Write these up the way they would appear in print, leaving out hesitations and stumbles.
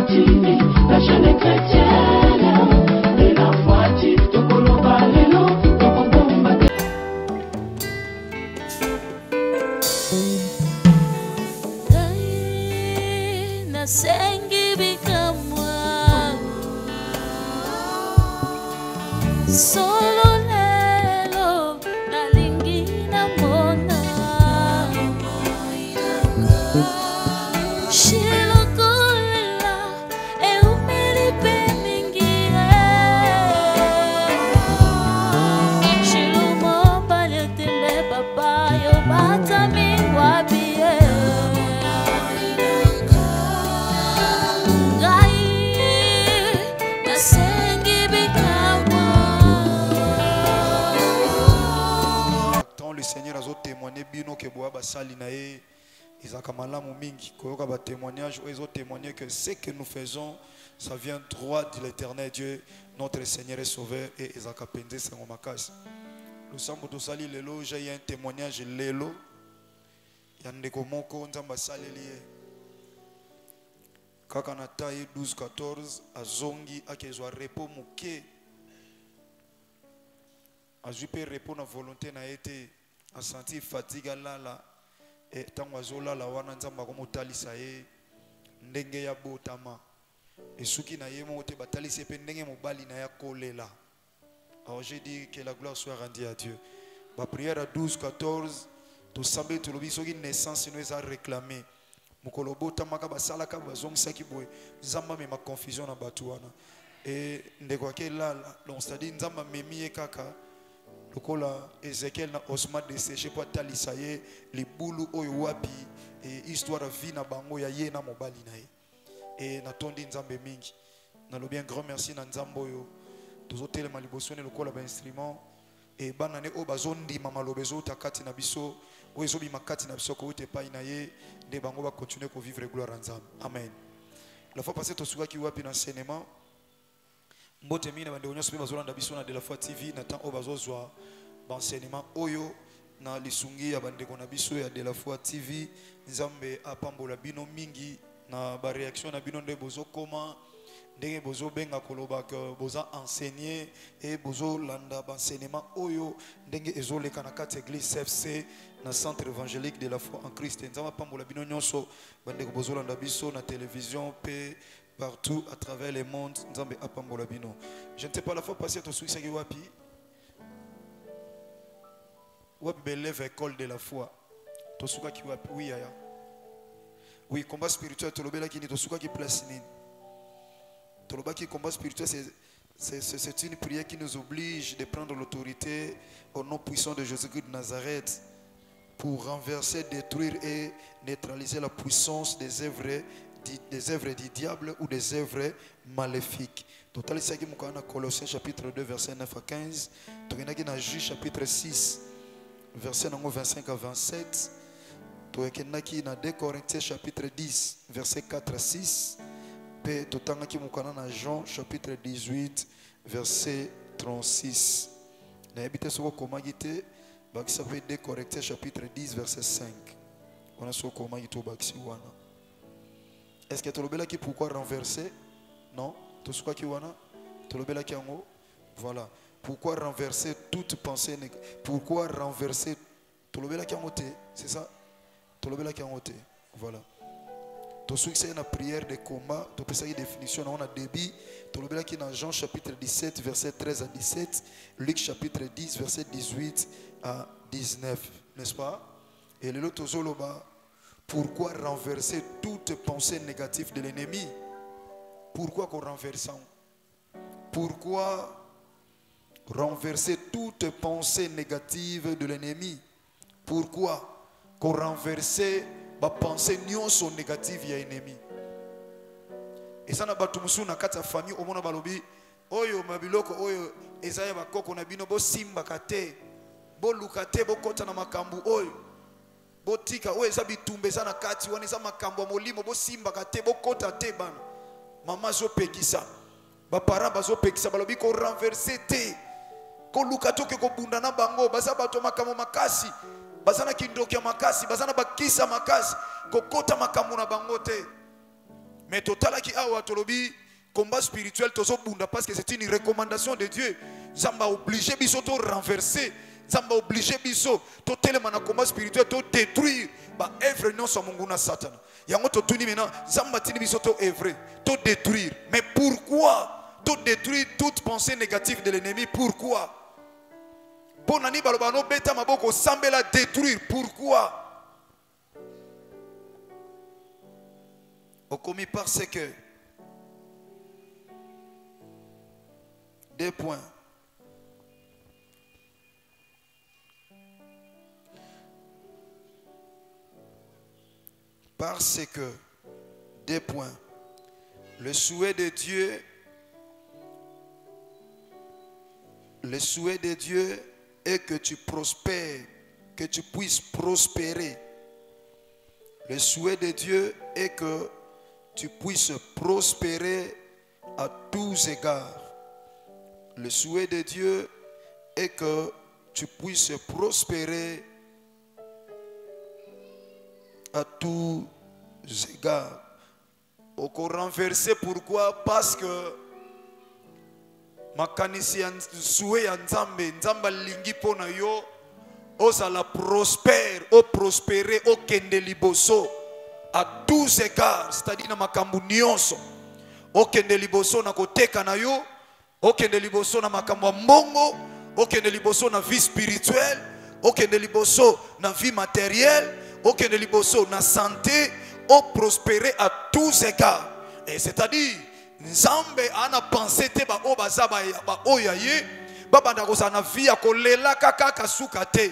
TV, la chaîne chrétienne de la foi TV. Tokolo balelo, tokobomba. Nasengi bikamwa solo lelo nalingi na mona shilokolela eumeli peningire shilumomba letembe papayo batami wabie le Seigneur a témoigné bino que boa basali na ye izaka malamu mingi koyoka ba témoignage ils ont témoigné que ce que nous faisons ça vient droit de l'Éternel Dieu notre Seigneur est sauveur et izaka penze sango makasi le sambo to sali lelo j'ai un témoignage lelo ya ndeko moko nzamba saleli ye kaka na taille 12-14 azongi akezwa repos muke azwi pe repos na volonté na été a senti fatigue lala et tango azolala wana nzamba komotalisa ye ndenge ya botama esuki na ye moko te batalisi pe ndenge mobali na ya kolela. Alors j'ai dit que la gloire soit rendue à Dieu. Ma prière à 12-14 to sambe to lobi soki naissance nous a réclamé mokolo botama ka basala ka bazongisaki boye nzamba me ma confusion na batu wana et ndeko ke lala donc c'est-à-dire nzamba memi ye kaka lokola Ezekiel na osma desséché po talisa ye libulu oyo wapi et histoire vie na bango ya ye na mobali na ye et natondi nzambe mingi na lobi un grand merci na nzambo oyo tozotelema liboso ne lokola ba instrument et banane o bazondima malobezo takati na biso o ezobi makati na biso ko ute pa na ye de bango ba continuer ko vivre gloire en nzambe. Amen. La fois passée tosuka ki wapi na enseignement mbote mina bande onyo sobe bazolanda biso na de la foi TV na temps o bazozwa enseignement oyo na lisungi ya bande kona biso ya de la foi TV nzambe apambola bino mingi na ba réaction na bino nde bozo koma ndenge bozo benga koloba que boza enseigner et bozo landa ba enseignement oyo ndenge ezoleka na kati église CFC na centre évangélique de la foi en Christ nzamba apambola bino nyonso bande ko bozo landa biso na télévision pe partout à travers le monde nzambe apambola bino. Je ne sais pas la fois passée to suisa ki wapi belève école de la foi to suka ki wapi oui aya oui combat spirituel to lobela ki ni to suka ki place nini to loba ki combat spirituel c'est une prière qui nous oblige de prendre l'autorité au nom puissant de Jésus-Christ de Nazareth pour renverser, détruire et neutraliser la puissance des œuvres du diable ou des œuvres maléfiques. Total c'est qui mukana Colossiens chapitre 2 verset 9 à 15, tokenaki na Juge chapitre 6 verset 25 à 27, tokenaki na 2 Corinthiens chapitre 10 verset 4 à 6, pe totangaki mukana na Jean chapitre 18 verset 36. Na habité soko komaki te bakisa pe 2 Corinthiens chapitre 10 verset 5. On a soko komaki to bakisi wana. Est-ce que tolobela ki pourquoi renverser? Non, to suka ki wana tolobela ki yango. Voilà. Pourquoi renverser toute pensée négative? Pourquoi renverser tolobela ki yango te? C'est ça? Tolobela ki yango te. Voilà. To suka c'est une prière de combat, to pesa ki définition on a débit, tolobela ki dans Jean chapitre 17 verset 13 à 17, Luc chapitre 10 verset 18 à 19, n'est-ce pas? Et le lot tozoloba pourquoi renverser toute pensée négative de l'ennemi? Pourquoi qu'on renverse? Pourquoi renverser toute pensée négative de l'ennemi? Pourquoi qu'on renverser ma pensée nyonso négative ya ennemi? Et ça na batu musu na kati ya famille omona balobi oyo mabiloko oyo ezaya bakoko na bino bo simba kate bo lukate bo kota na makambu oyo botika oyo eza bitumba eza na kati wana eza makambo ya molimo bosimbaka te bokota te bana mama azopekisa bapara bazopekisa balobi ko renverser te koluka to ke kobunda na bango baza bato makambo makasi baza na kindoki ya makasi baza na bakisa makasi kokota makambo na bango te Mais total qui a watolobi combat spirituel tozo bunda parce que c'est une recommandation de Dieu. Zamba obligé biso to renverser, Zamba obligé biso to tellement na combat spirituel to détruire ba œuvre non so monguna Satan. Yango to tuni maintenant Zamba tini biso to œuvre, to détruire. Mais pourquoi to détruire toute pensée négative de l'ennemi? Pourquoi? Bonani balobano beta maboko sambela détruire. Pourquoi? Au commis parce que 2 points. Parce que 2 points. Le souhait de Dieu est que tu prospères, que tu puisses prospérer. Le souhait de Dieu est que tu puisses prospérer à tous égards. Le souhait de Dieu est que tu puisses prospérer à tous égards. Au renverser, pourquoi? Parce que makanisi ya souhait ya Nzambe, Nzamba lingi pona yo ozala prospère, o prospérer, o kende liboso à tous égards, c'est-à-dire na makambu nyonso. O kende liboso na koteka na yo, o kende liboso na makambu mbongo, o kende liboso na vie spirituelle, o kende liboso na vie matérielle, o kende liboso na santé, o prospérer à tous égards. Et c'est-à-dire Nzambe ana pensé te ba o baza ba oya ye babanda koza na vie akolela kaka kasuka te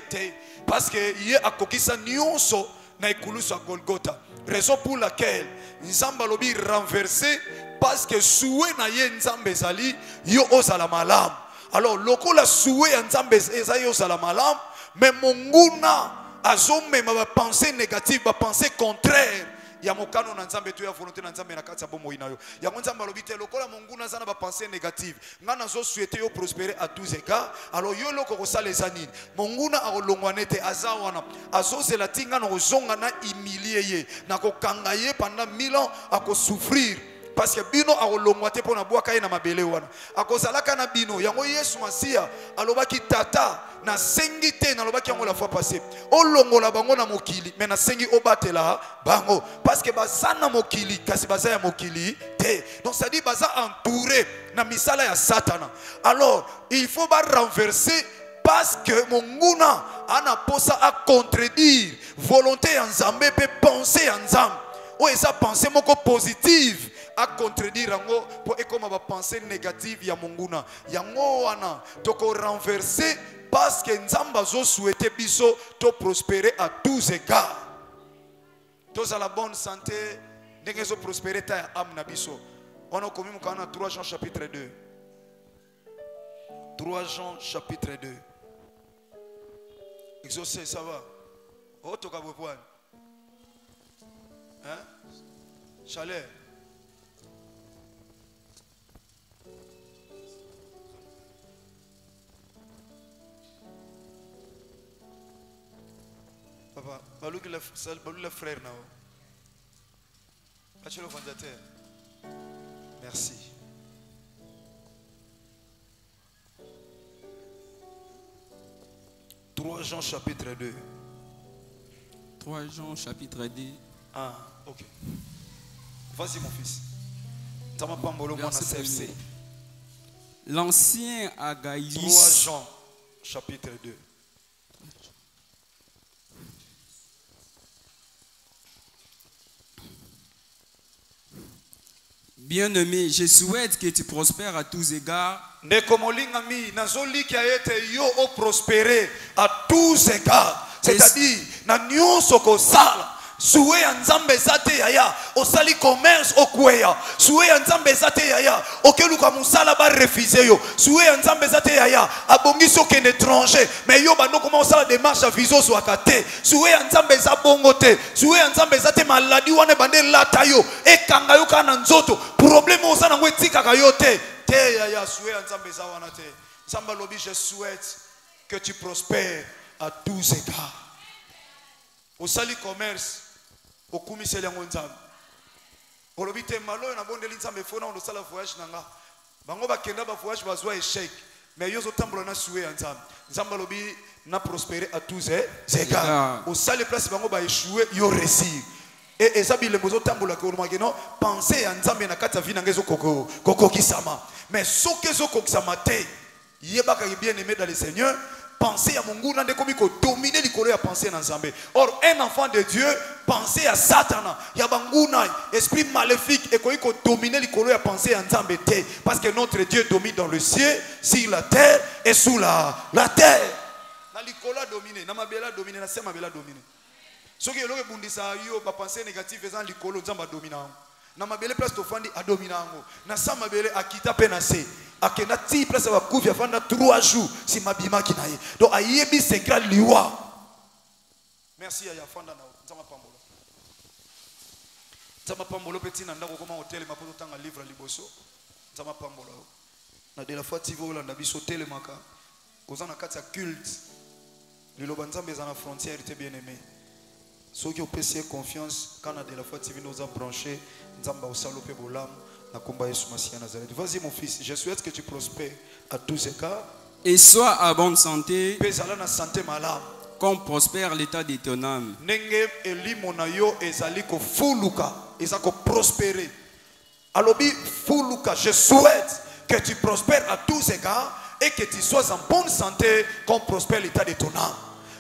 parce que ye akokisa nyonso na ikulusu Golgotha. Raison pour laquelle Nzamba lobi renversé parce que souhait na ye Nzambe zali yo ozala malam. Alors lokola souhait ya Nzambe ezali ozala malam, mais monguna azomema ba pensée négative, ba pensée contraire ya mokano na Nzambe to ya volonté na Nzambe na kati ya bomoi na yo. Ya Nzambe lobite lokola monguna zana ba pensée négative. Ngana zo souhaiter yo prospérer à tous égards. Alors yo loko ko sala ezanini. Monguna akolongwana te azawana. Azo zela tinga na kozonga na humilier ye. Na ko kanga ye pendant 1000 ans ako souffrir. Parce que bino akolongwa te pona bwaka ye na mabele wana. Akozalaka na bino yango Yesu Masia alobaki tata na sengi te na lobaki yango la fois passée. Olongola bango na mokili mais na sengi obatela bango parce que bazana mokili kasi bazaya mokili te. Donc ça dit baza entouré na misala ya Satana. Alors il faut ba renverser parce que monguna ana posa a contredire volonté ya Nzambe pe penser ya Nzambe. O esa pensée moko positive à contredire yango pour ekoma ba pensée négative ya monguna yango wana toko renverser parce que Nzamba zo souhaiter biso to prospérer à tous égards. Tous à la bonne santé, ndenge zo prospérer ta âme na biso. On a commis mukana 3 Jean chapitre 2. 3 Jean chapitre 2. Exaucé, ça va? Oh toka bopouane. Hein? Chalet. Papa, balou le frère nao. As-tu le fondateur? Merci. « 3 Jean chapitre 2. 3 Jean chapitre 2. Ah, ok. Vas-y mon fils. Tama pambolo mwana CFC. L'ancien Agaïs. 3 Jean chapitre 2. Bien-aimé, je souhaite que tu prospères à tous égards. Prospérer à tous égards. C'est-à-dire, na nyonso ko sala. Souhait ya Nzambe zate yaya, osali commerce okweya. Souhait ya Nzambe zate yaya, okeluka musala ba refuser yo. Souhait ya Nzambe zate yaya, abongi soki en étranger, mais yo bando comment osala démarche à viso so akate. Souhait ya Nzambe za bongo te. Souhait ya Nzambe zate maladi wane bande lata yo, ekanga yo kana nzoto. Problème osana ngwe tika yo te. Te yaya souhait ya Nzambe za wana te. Nzamba lobi je souhaite que tu prospères à tous égards. Osali commerce okumiseli yango Nzambe. olobite malo na bondeli nzambe fona on sala voyage nanga bango bakenda ba voyage bazwa échec mais yo zo tambola na sué nzambe nzambe lobi na prospérer à tous égards au sale place bango ba échouer yo réussir et ça bile mozo tambola ko olomaki non penser ya nzambe na kata vie nangezo koko kisama mais soke zo kokisama te yebaka bien aimé dans le Seigneur. Penser à mon goût, dominer les colères à penser à Nzambe. Or, un enfant de Dieu, penser à Satan, Yabanguna, esprit maléfique, et qu'on dominer les colères à penser à Nzambe. Parce que notre Dieu domine dans le ciel, sur la terre et sous la terre. Na likola dominer, na mabela dominer, na sema bela dominer. Ce qui est là, bundisa yo, ba penser négatif faisant likolo Nzamba dominant. Na mabele place tofandi a dominango. Na sa mabele akita penase. Akena ti place wa kuvya fanda 3 jours si mabima kinaye. Donc ayebi secret liwa. Merci ya fanda na Nzamba pambolo. Nzamba pambolo petit na ndako koma hotel mapoto tanga livre liboso. Nzamba pambolo. Na de la fois tivo la ndabiso hotel maka. Kozana kati ya culte. Liloba Nzambe za na frontière était bien aimé. Ceux qui ont payé confiance, quand on a de la foi, tu nous a branché, Nzamba au salopé bolam, na komba Yesu Masia Nazareth. Vas-y mon fils, je souhaite que tu prospères à tous égards. Et sois à bonne santé, Pezala na santé malade. comme prospère l'état de ton âme. Nenge eli monayo ezali ko fuluka, ezako prospérer. Alobi fuluka, je souhaite que tu prospères à tous égards et que tu sois en bonne santé, comme prospère l'état de ton âme.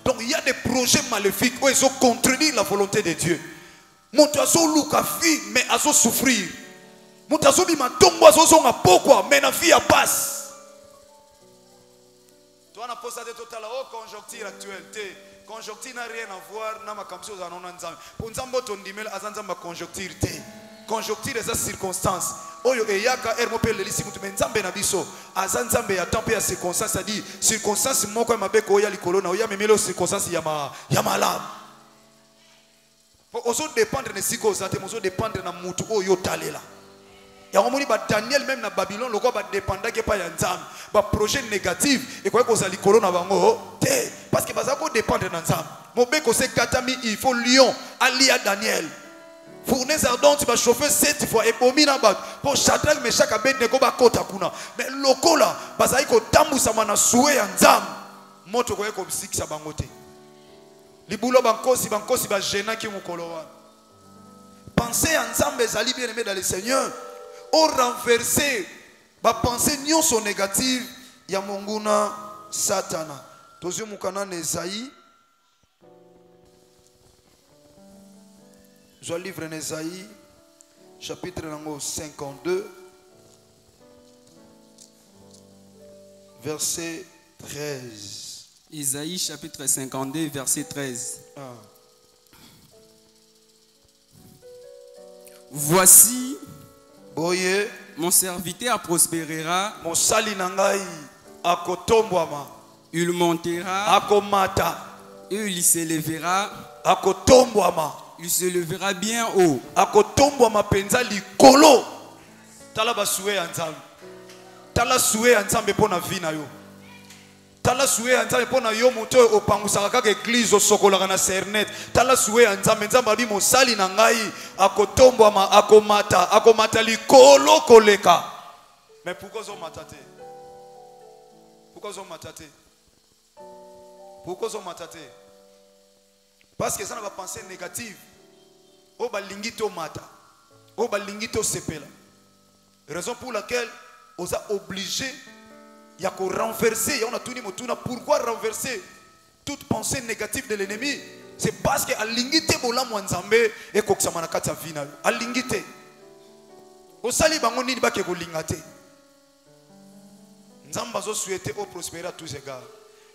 Donc il y a des projets maléfiques où ils ont contredit la volonté de Dieu. Mon oiseau luka vie, mais à souffrir. Mon oiseau dit ma tombe oiseau a pourquoi, mais la vie a passe. Toi on a posé total la conjoncture actuelle. Conjoncture n'a rien à voir na makamsi aux anona nzambe. Pour nzambe ton dimel azanzamba conjoncture te. Conjoncture des circonstances. Oyo eyaka ermope lelisi mutu nzambe na biso. Azanzambe ya tempe ya circonstance dit circonstance moko mabeko ya likolo na oya memelo circonstance ya malade. Oso dépendre de circonstance, oso dépendre na mutu oyo talela. Ya omoni ba Daniel même na Babylone loko ba dépendre ke pa ya nzambe. Ba projet négatif et quoi ko za likolo na bango te parce que bazako dépendre na nzambe. Mobeko se katami il faut lion alia Daniel. Fournaise ardente, tu vas chauffer 7 fois et bomi na bat pour Shadrach Meshach Abednego ba kota kuna. Mais lokola bazai ko tambusa mana soué ya nzambe. Moto ko ko sikisa bangote. Libulo bankosi ba gênant ki mukolo wa. Pensez en nzambe zali bien aimé dans le Seigneur. Au renverser ba pensée nyonso négative ya monguna Satana. Tozio mukana Esaïe. Je livre en Esaïe, chapitre 52, verset 13. Esaïe chapitre 52, verset 13. Voici, Boye, mon serviteur prospérera, mon sali nangai akotombwama, il montera, akomata, et il s'élèvera, akotombwama. il se levera bien haut. Akotombwama penza likolo. Tala basuwe ya nzambe. Tala suwe ya nzambe pona vie na yo. Tala suwe ya nzambe pona yo moto opangusaka kaka église osokolaka na sernet. Tala suwe ya nzambe nzambe abi mosali na ngai akotombwama akomata likolo koleka. Mais pourquoi zo matate? Pourquoi zo matate? Pourquoi zo matate? Parce que ça n'a pas pensée négative. O balingito mata. O balingito sepela. Raison pour laquelle on a obligé il y a qu'on renverser. On a tout dit pourquoi renverser toute pensée négative de l'ennemi? C'est parce que alingite bola mwanzambe et koksamana kata vina. Alingite. O sali bango nini ba ke kolingate. Nzamba zo souhaiter au prospérer à tous égards.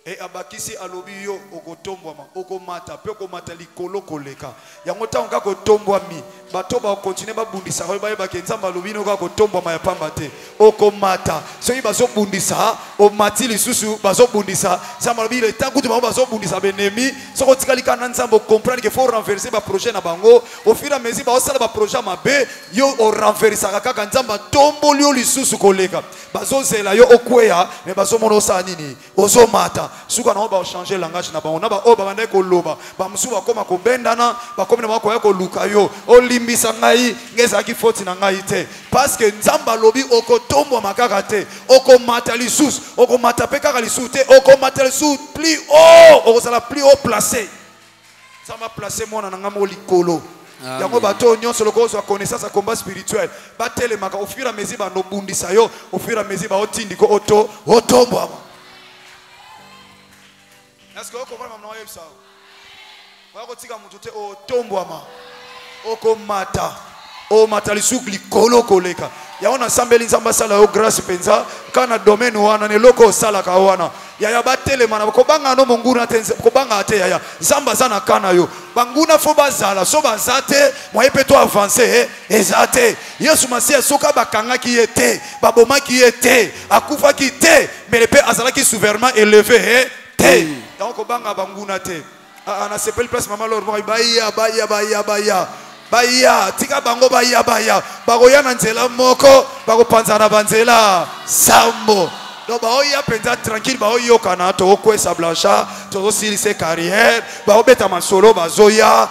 Et abakisi alobi yo okotombwama okomata pe okomata likolo koleka yango ta onka kotombwami bato ba continuer ba bundisa ko ba ke nzamba alobi no ka kotombwama ya pamba te okomata soki bazo bundisa o mati lisusu bazo bundisa nzamba alobi le temps kutu ba bazo bundisa benemi soko tikali kana nzamba comprendre que faut renverser ba projet na bango au fur et à mesure ba osala ba projet mabe yo o renverser kaka nzamba tomboli yo lisusu koleka bazo zela yo okweya mais bazo mono sa nini ozo mata suka na ba changer langage na ba on ba o ba bande ko loba ba musu ba koma ko bendana ba komi na ba ko ya ko luka yo o limbisa ngai ngeza ki foti na ngai te parce que nzamba lobi okotombo makaka te okomata lisusu okomata pe kaka lisusu te okomata lisusu plus haut okozala plus haut placé nzamba placé mona na ngamo likolo yango bato nyonso loko zo connaissance à combat spirituel batelemaka au fur et à mesure ba no bundisa yo au fur et à mesure ba otindiko otombo est-ce que vous comprenez maintenant ça va ko tika mutu te otombo ama okomata o matalisu likolo koleka ya ona sambeli nzamba sala yo grâce penza kana domaine wana ne loko sala ka wana ya batelema na ko banga no monguna tenze ko banga ate ya nzamba sana kana yo banguna fo bazala so bazate moye peto avancer ezate Yesu masia soka bakanga ki était baboma ki était akufa ki était mais le père azala ki souverainement élevé te donc ko banga banguna te ana sepel place mama lor baya baya tika bango baya bagoya na nzela moko bakopanzana banzela sambo do baoya penza tranquille baoyo kana to kwesa blancha to silise carrière baobeta masolo bazoya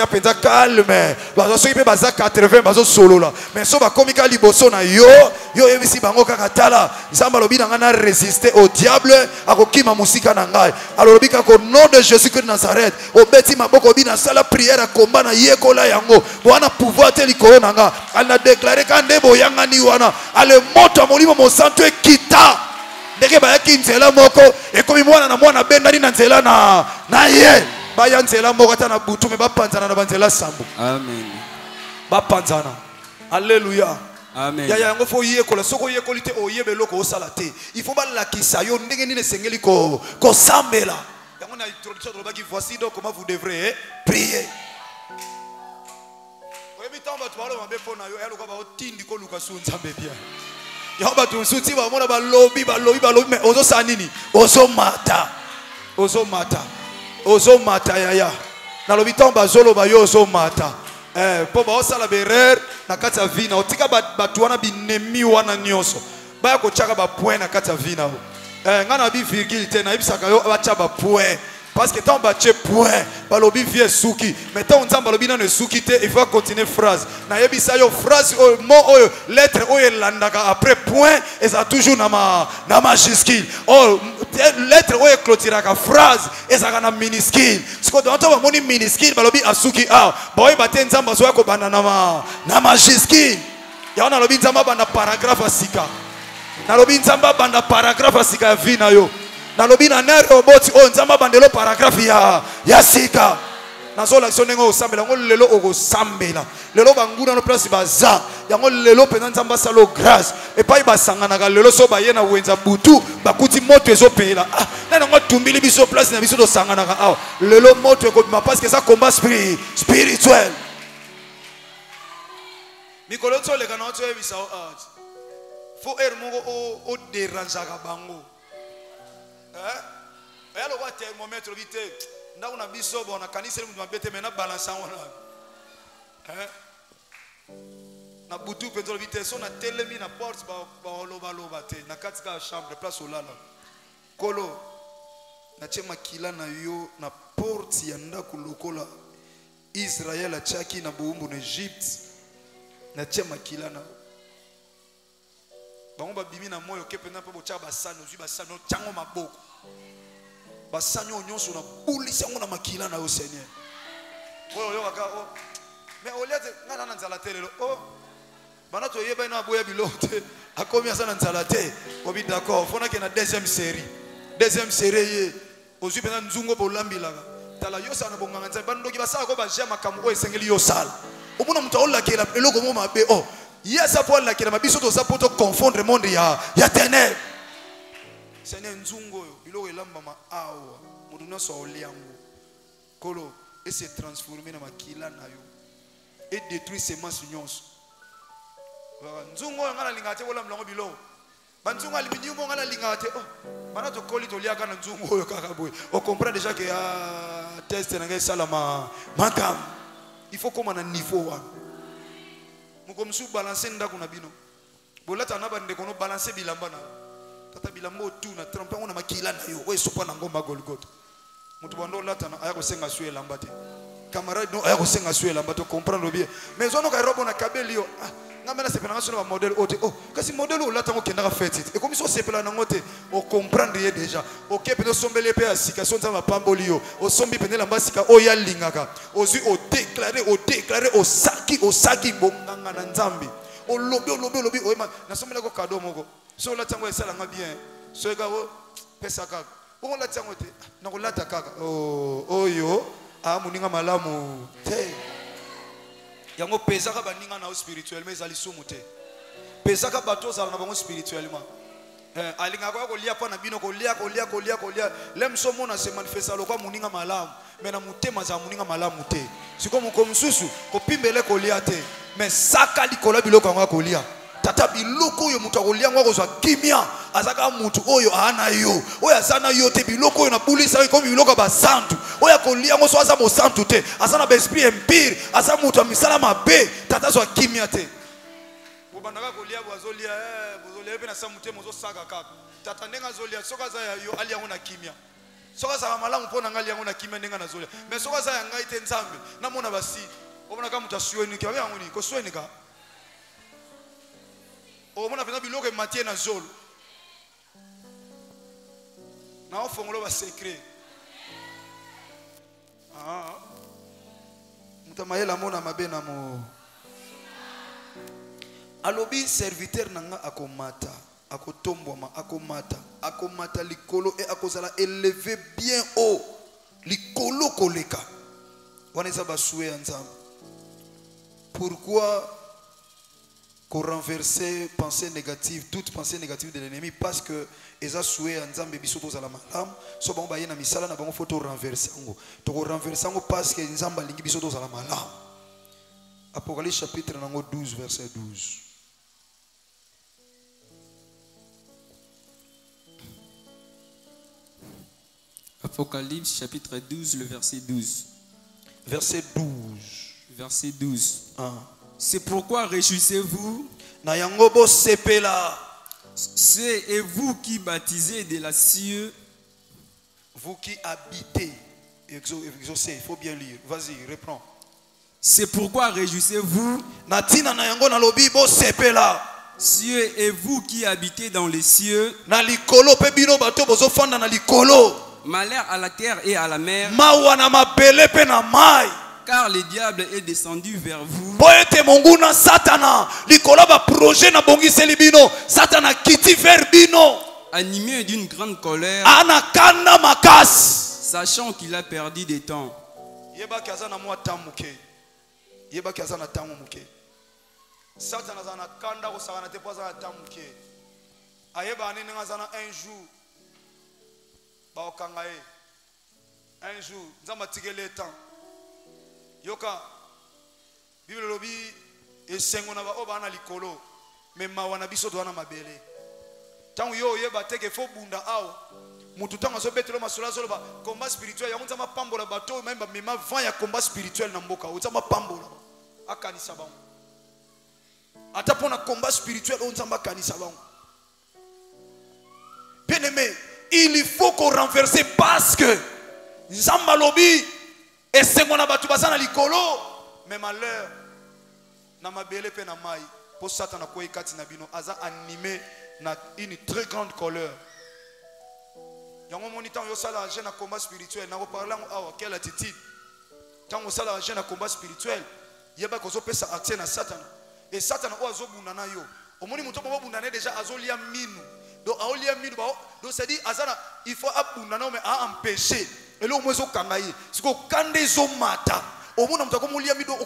penza calme bazo pe baza 80 bazo solo la mais so bakomika liboso na yo ebisi bango kaka tala nzamba lobi na ngana résister au diable akokima musika na ngai alors bika ko nom de Jésus de Nazareth obeti maboko bina sala prière à combat na yekola yango wana pouvoir te likolo na nga ala déclarer kande boyanga ni wana ale moto molimo mo santo ekita ndeke ba yakinzela moko ekomi mwana na mwana bendani na nzela na ye baya nzela moko ta na butu me bapanzana na banzela sambo Amen. bapanzana alléluia. Amen. Ya yango fo yekola soko yekolite oyebe loko osala te il faut balakisa yo ndenge nini sengeli ko sambela yango na introduction de baki voici donc comment vous devrez prier oyebi tamba to balo mabe pona yo eloko ba otindi ko luka su nzambe bia ya ba tu suti ba mona ba lobi mais ozo sanini ozo mata ya na lobi tamba zolo ba yo ozo mata po ba osala berer na kati ya vina otika batu wana binemi wana nyonso baya kochaka ba point na kati ya vina ngana bi virgule te na ibisaka yo bacha ba point parce que tant bache point balobi vie suki mais tant nzamba lobi na ne suki te il faut continuer phrase na yebisa yo phrase mot oyo lettre oyo landaka après point et ça toujours na majuscule lettre oyo clôturaka phrase et ça na minuscule siko donc ba moni minuscule balobi asuki boy bate nzamba zo ko bana na majuscule ya ona lobi nzamba bana paragraphe asika na lobi nzamba bana paragraphe asika ya vina yo na lobi na nere oboti nzamba bandelo paragraphe ya sika na zo l'action ngo osambela ngo lelo okosambela lelo banguna no place baza yango lelo pena nzamba salo grâce et pas basangana ka lelo so bayena wenza butu bakuti moto ezopela na ngo tumbili biso place na biso do sangana ka lelo moto ekobima parce que ça combat spirituel mikolo tsole kana otso ebisa faut mongo o déranger ka bango yalo kwa thermomètre vite ndako na biso bona kanisa mtu mabete mena balance wana na butu petrol vite so na telemi na porte ba loba te na katika chambre place olala kolo na chema kila na yo na porte ya ndako lokola Israël a chaki na buumbu na Egypte na chema kila na bango babimi na moyo ke pena pa bocha basano zwi basano chango maboko basanyo nyonso na bulisa ngo na makila na yo Seigneur oyo waka mais oliate ngana na nzala telelo bana to yeba na boya bilote akomi asana nzala te obi d'accord fona ke na deuxième série ye ozwi pena nzungo bolambilaka tala yo sana bonganga nzala bandoki basala ko baje makambo esengeli yo sala omuna mutu olakela eloko mo mabe yes pour lakela mabiso to za poto confondre monde ya ténèbres Seigneur nzungo yo biloko elamba ma awa mutu na so oliango kolo et se transformer na makila na yo et détruire semence nyonso nzungo ngana lingate wala mlango bilo banzungo alibini mo ngana lingate bana to koli to liaka na nzungo yo kaka boy on comprend déjà que test na ngai salama makam il faut comme na niveau wa muko msu balancer ndako na bino bolata na bande kono balancer bilamba na tata bilambo tu na trempe on a makila na yo we sopa na ngomba Golgotha mutu bando latana aya ko senga suye lambate camarade no aya ko senga suye lambate comprendre bien mais on ka robo na kabeli yo ngamela sepela ngaso na modèle ote oh kasi modèle o latango kenda fait et comme so sepela na ngote o comprendre ye déjà OK peut sombele pe asika so nzamba pamboli yo o sombi pene lamba sika o ya lingaka ozui o déclarer o saki bonganga na nzambi o lobi o ema na sombela ko cadeau moko so latango esala nga bien so ega o pesa kaka o latango te na ko lata kaka oyo a muninga malamu te yango pesaka baninga na spirituellement ezali sumu te pesaka bato zala na bango spirituellement alinga ko kolia pa na bino kolia lemso mona se manifesta lokwa muninga malamu mena mutema za muninga malamu te siko moko msusu kopimbele kolia te mais saka likola biloko ngo kolia tata biloko oyo mutu akolia ngo kozwa kimia azaka mutu oyo ana yo oyo azana yo te biloko oyo na bulisa ko biloko ba santu oyo akolia ngo so aza mo santu te azana ba esprit impure aza mutu amisala mabe tata zwa kimia te obandaka kolia bozolia bozolia pe na samute mozo saka kaka tata ndenga zolia soka za yo ali yango na kimia soka za malamu pona ngali yango na kimia ndenga na zolia mais soka za ngai te nzambe na mona basi obona ka mutu asueni ki yango ni ko sueni ka omona pena biloko matie na zolo na ofongolo ba secret mutamayela mona mabena mo alobi serviteur nanga akomata akotombwama akomata likolo et akozala élevé bien haut likolo koleka wana eza basoué ya nzambe pourquoi renverser pensée négative, toute pensée négative de l'ennemi, parce que eza souhait en nzambe biso tozala malamu so bango baye na misala na bango faut renverser ngo to renverser ngo parce que nzamba lingi biso tozala malamu. Apocalypse chapitre 12 verset 12. Apocalypse chapitre 12 le verset 12. Verset 12. Verset 12. C'est pourquoi réjouissez-vous. C'est et vous qui baptisez de la cieux. Vous qui habitez. Exaucez, il faut bien lire. Vas-y, reprends. C'est pourquoi réjouissez-vous. Cieux et vous qui habitez dans les cieux. Malheur à la terre et à la mer. Car le diable est descendu vers vous. Animé d'une grande colère. Sachant qu'il a perdu des temps. Un jour, yoka Bible lobi esengo na ba obana likolo mais mawana biso to wana mabele tangu yo yeba teke fo bunda awo mutu tangu so betelo masula so ba combat spirituel ya nzama pambola bato même mema vent ya combat spirituel na mboka nzama pambola akanisa bango ata pona combat spirituel nzama kanisa bango. Bien aimé, il faut qu'on renverse parce que nzamba lobi et c'est mon abatu basana likolo mais malheur na mabele pe na mai pour Satan na koyi kati na bino aza animé na une très grande colère. Yango monitant yo sala jeune na combat spirituel na ko parler awa quelle attitude tango sala jeune na combat spirituel yeba ko zo pesa accès na Satan et Satan o azobunda na yo omoni muto bo bunda na déjà azolia minu donc aolia minu ba donc c'est dit azana il faut abunda na mais a empêcher. Et là, on se kangaye. C'est que quand ils ont mata, au moins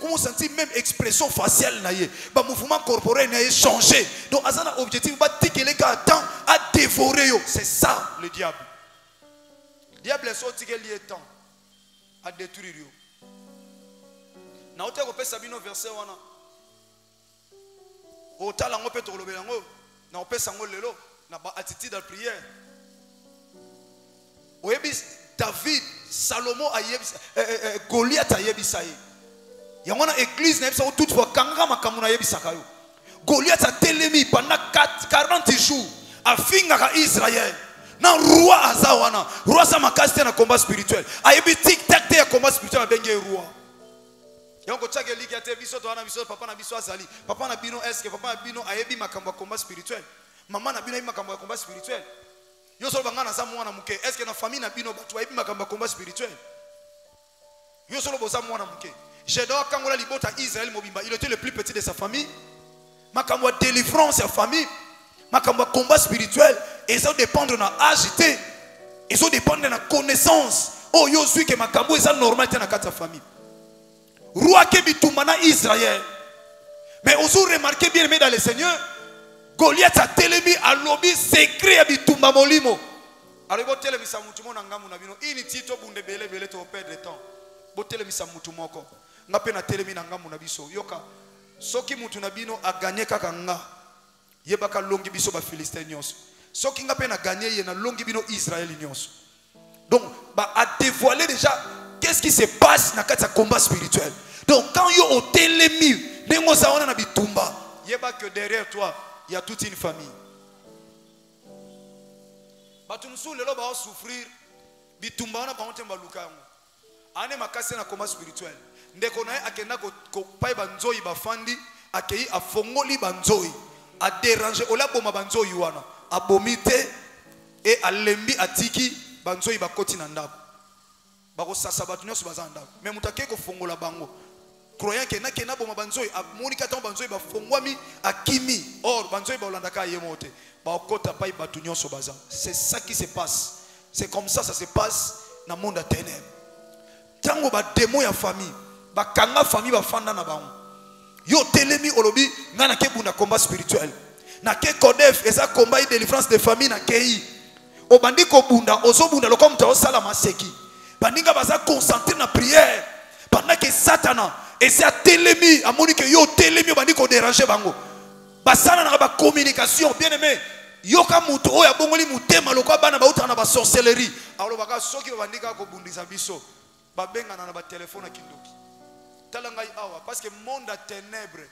on sentit même expression faciale naie. Bah mouvement corporel n'a changé. Donc azana objectif bah tirer les gars temps à dévorer yo. C'est ça le diable. Le diable est sorti quel lié temps à détruire yo. Na ote ko pesa bino verset wana. O tala ngo pe to lobelango. Na opesa ngo lelo na ba attitude de prière. Oebis David, Salomon, Goliath a yebisaye. Yamana église n'a toutefois kanga makamuna yebisakayo. Goliath a télémi pendant 40 jours. afingaka Israël na roi azawana roi sa makasi na combat spirituel ayebi tic tac te ya combat spirituel abenge roi yongo tsake liki ate biso to ana biso papa na biso azali papa na bino eske papa na bino ayebi makambo ya combat spirituel mama na bino ayebi makambo ya combat spirituel yo solo bangana za mwana muke eske na famille na bino batu ayebi makambo ya combat spirituel yo solo boza mwana muke Gédéon kangola libota Israël mobimba il était le plus petit de sa famille makambo ya délivrance ya famille makambo ya combat spirituel et ça dépendre na agité et ça dépendre na connaissance oh yo suis que makambo eza normal te na kati ya famille roi ke bitumba na Israël mais aussi remarquez bien aimé dans le Seigneur Goliath a telemi a lobby secret ya bitumba molimo alors bo telemisa mutu mo na ngamu na bino ini tito bunde bele bele to perdre temps bo telemisa mutu moko ngape na telemi na ngamu na biso yoka soki mutu na bino a gagné kaka nga yebaka longi biso ba Philistin nyonso soki ngape na gagné ye na longi bino Israël nyonso donc ba a dévoilé déjà qu'est-ce qui se passe dans le combat spirituel. Donc quand yo au telemi nengo zaona na bitumba yeba que derrière toi il y a toute une famille. Batumsu lelo ba souffrir bitumba na ba ontemba lukango. Ane makase na combat spirituel. Ndeko na akenda ko pai banzoi bafandi akei afongoli banzoi a déranger ola boma banzoi wana abomite et alembi atiki banzoi bakoti na ndako. Bako sasa batu nyonso bazanda mais mutake ko fongola bango croyant que na kena boma banzoi amonika tan banzoi ba fongwami akimi or banzoi ba olandaka yemote ba okota pai batu nyonso baza c'est ça qui se passe c'est comme ça se passe dans le monde à ténèbres tango ba démon ya famille ba kanga famille ba fanda na bango yo telemi olobi ngana ke bunda combat spirituel na ke kodef eza combat de délivrance de famille na kei obandi ko bunda ozobunda lokom ta osala maseki bandinga baza concentré na prière pendant que Satan essaie à télémi à monique yo télémi bandi ko déranger bango basana na ba communication bien aimé yo ka muto oya bongoli mutema lokwa bana bauta na ba sorcellerie alors baka soki bandika ko bundisa biso babenga na ba téléphone na kindoki talanga awa parce que monde à ténèbres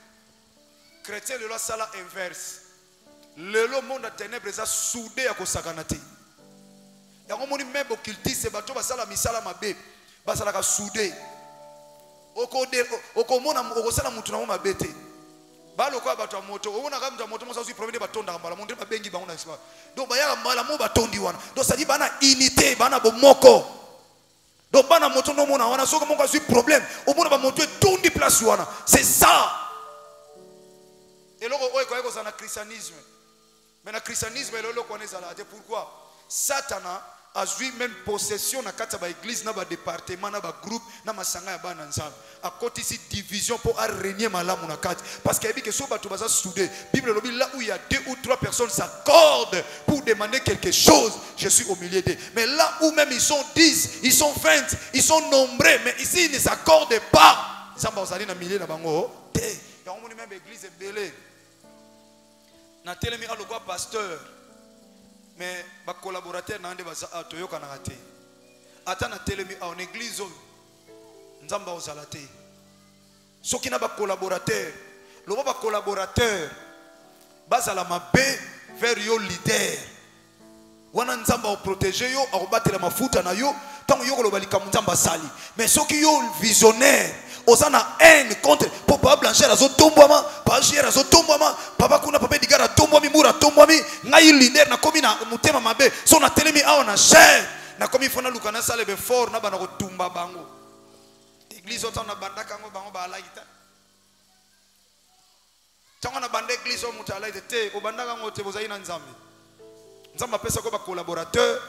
chrétien le sala inverse le monde à ténèbres za soudé ya ko sakanate yango moni même occultiste bato basala misala mabe basala ka soudé okomona okosala mutu na mabe te balo kwa bato moto omona ka mutu moto mosa aussi promener batonda mbala monde babengi bango na espoir donc baya mbala mo batondi wana donc ça dit bana unité bana bomoko donc bana moto no mona wana soko moko asi problème omona ba moto tondi place wana c'est ça et loko oyo ko ça na christianisme mais na christianisme et loko on est là pourquoi Satan a joué même possession na kati ba église na ba département na ba groupe na masanga ya bana nzambe a côté ici division pour régner malamu na kati parce que que so bato baza soudé Bible lobi là où il y a 2 ou 3 personnes s'accordent pour demander quelque chose je suis au milieu d'eux mais là où même ils sont 10 ils sont 20 ils sont nombreux mais ici ils ne s'accordent pas samba osali na milieu na bango te ya on même église belé na telemi alogwa pasteur mais ba collaborateur na ande baza toyoka na raté ata na telemi en église nzamba ozalate soki na ba collaborateur loba ba collaborateur bazala mabe vers yo leader wana nzamba o protéger yo akobatela mafuta na yo tango yo koloba likambo nzamba sali mais soki yo visionnaire osana haine contre papa blanchir azo tombwama blanchir azo tombwama papa kuna papa digara tombwami mura tombwami ngai leader na komi na mutema mabe so na telemi awa na cher na komi fona lukana sale be fort na bana ko tumba bango église autant na bandaka ngo bango ba laita tango na bande église o mutala te o bandaka ngo te bozai na nzambe nzamba pesa ko ba collaborateur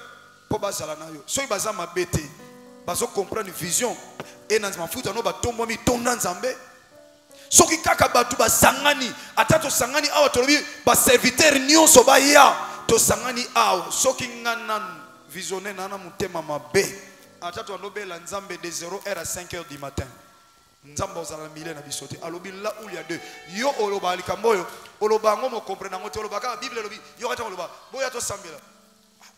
po bazala na yo so ibaza mabete bazo comprendre vision et dans mafuta no batombo mi tonda nzambe soki kaka batu basangani atato sangani awa tolobi ba serviteur nyonso ba ya to sangani awa soki ngana visionner nana mutema mabe atato andobela nzambe de 0h à 5h du matin nzamba ozala milé na bisote alobi là où il y a 2 yo oloba likamboyo oloba ngo mo comprendre ngo te oloba ka bible lobi yo kata oloba boya to sambela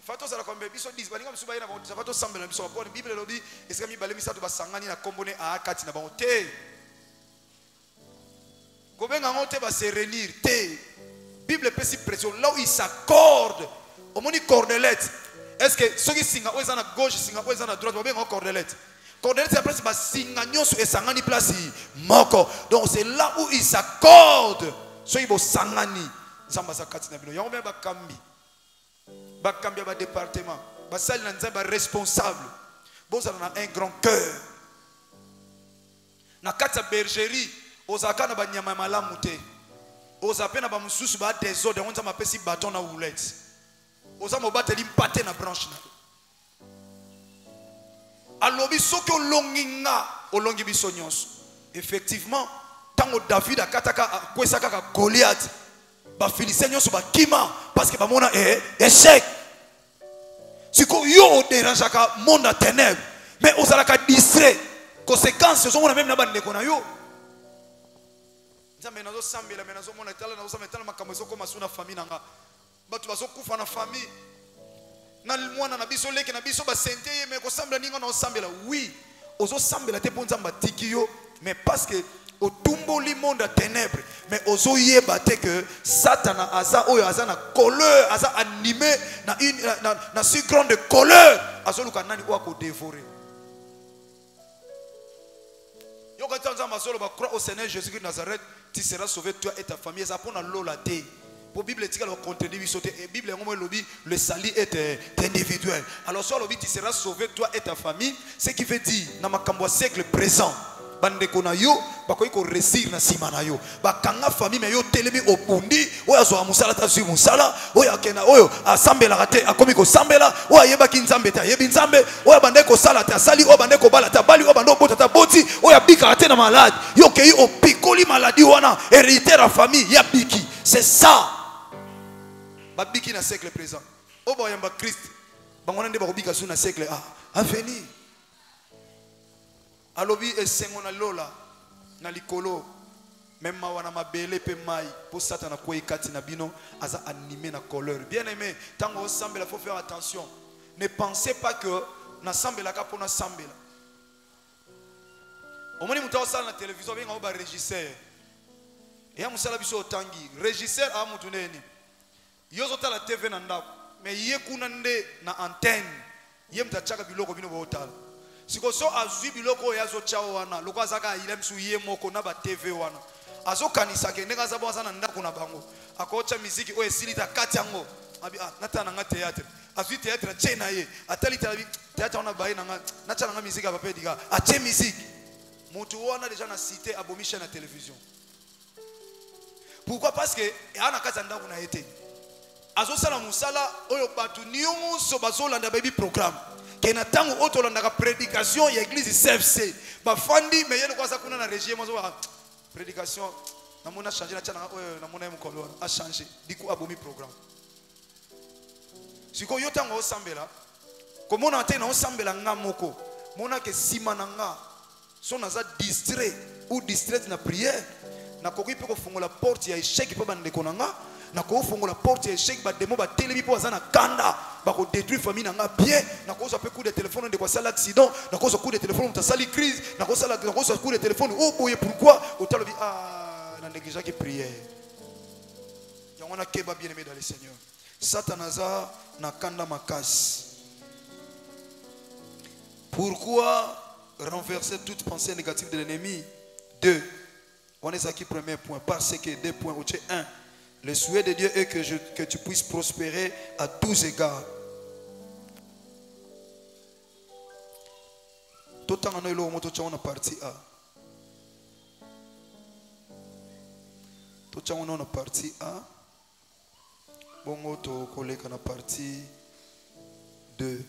fato sala kombe biso 10 baninga msuba ina ba fato sambela biso ba bible lobi eska mi balemi sato basangani na kombone a akati na bango te kobenga ngo te ba se réunir te Bible peut si pression là où il s'accorde. Au moins une cordelette. Est-ce que ceux qui sont à gauche, sont à droite, vous avez une cordelette. Cordelette c'est après c'est singagnon sur sangani place moko. Donc c'est là où il s'accorde. Ceux qui vont sangani, zamba zakati na bino. Yango ba kambi. Ba kambi ba département. Ba sali na nzamba responsable. Bon ça a un grand cœur. Na kati bergerie, ozaka na ba nyama malamu te. Ozapena ba mususu ba désordre, on zama pesi bâton na houlette. Ozama bateli mpate na branche na. Alobi soki olonginga olongi biso nyonso. Effectivement, tango David akataka kwesaka ka Goliath, ba Philistin nyonso ba kima parce que ba mona échec. Siko yo dérangeaka monde à ténèbres, mais ozalaka distrait. Conséquences sont même na bande ko na yo. Nzambe nazo sambela mais nazo mona tala nazo sambela makambo soko masuna famille nanga. Batu bazo kufa na famille. Na mwana na biso leke na biso ba sente ye mais ko sambela ninga na sambela. Oui, ozo sambela te pour nzamba tikio mais parce que au tumbo li monde à ténèbres mais ozo yeba te que Satan aza oyo aza na colère, aza animé na une na si grande colère, azo luka nani ko ko dévorer. Crois au Seigneur Jésus-Christ de Nazareth, tu seras sauvé toi et ta famille. Ça pour la thé. Pour Bible dit le contenu et Bible le salut est individuel. Alors sur le tu seras sauvé toi et ta famille, ce qui veut dire dans ma siècle présent. Bande kona yo bakoy ko réussir na sima na yo bakanga famille mais yo telemi opundi oya zo musala ta zu musala oya kena oyo asambela rate akomi ko sambela oya yeba kinzambe ta yebi nzambe oya bande ko sala ta sali oya bande ko bala ta bali oya bande bota ta boti oya bika rate na malade yo kei o pikoli maladie wana héritière à famille ya biki c'est ça ba biki na siècle présent oba yamba Christ bangona nde ba ko bika su na siècle a venir. Alobi esengo na lola na likolo même mawana mabele pe mai pour Satan ko ikati na bino aza animé na colère. Bien aimé, tango sambela faut faire attention. Ne pensez pas que na sambela ka pona sambela. Omoni muta osala na télévision benga oba régisseur. Et amusala biso tangi, régisseur a mutu neni. Yozo ta la TV na ndako, mais ye kuna nde na antenne. Ye mtachaka biloko bino bo otala. Siko so azwi biloko yazo chao wana loko azaka ilemsu ye moko na ba TV wana azo kanisa ke ndeka zabo azana ndako na bango akocha muziki o esilita kati yango abi natana nga théâtre azwi théâtre chena ye atali théâtre ona baye na na chana nga muziki apape diga ache muziki mutu wana déjà na cité abomisha na télévision. Pourquoi? Parce que ana kati ndako na été azo sala musala oyo batu nyonso bazolanda baby programme. Kena tango otolanda ka prédication ya église CFC ba fandi mais yene kwa sa kuna na régime mozo prédication na mona changer na chana na mona mukolo a changer diku abomi programme siko yo tango osambela komona te na osambela nga moko mona ke sima na nga so naza distrait ou distrait na prière na koki pe ko fungola porte ya échec pe bande konanga na ko fungola porte ya échec ba demo ba telebi po azana kanda ba ko détruire famille na nga bien na ko so pe coup de téléphone de ko sala accident na ko so coup de téléphone ta sali crise na ko sala na ko so coup de téléphone oh boye pourquoi otalobi na négligence qui prière yango na keba bien aimé dans le Seigneur Satanaza na kanda makasi. Pourquoi renverser toute pensée négative de l'ennemi? 2. On est acquis premier point parce que 2 points. 1. Le souhait de Dieu est que tu puisses prospérer à tous égards. Tout le temps, on a partie A. Tout le temps, on a partie A. Bon, on a partie 2.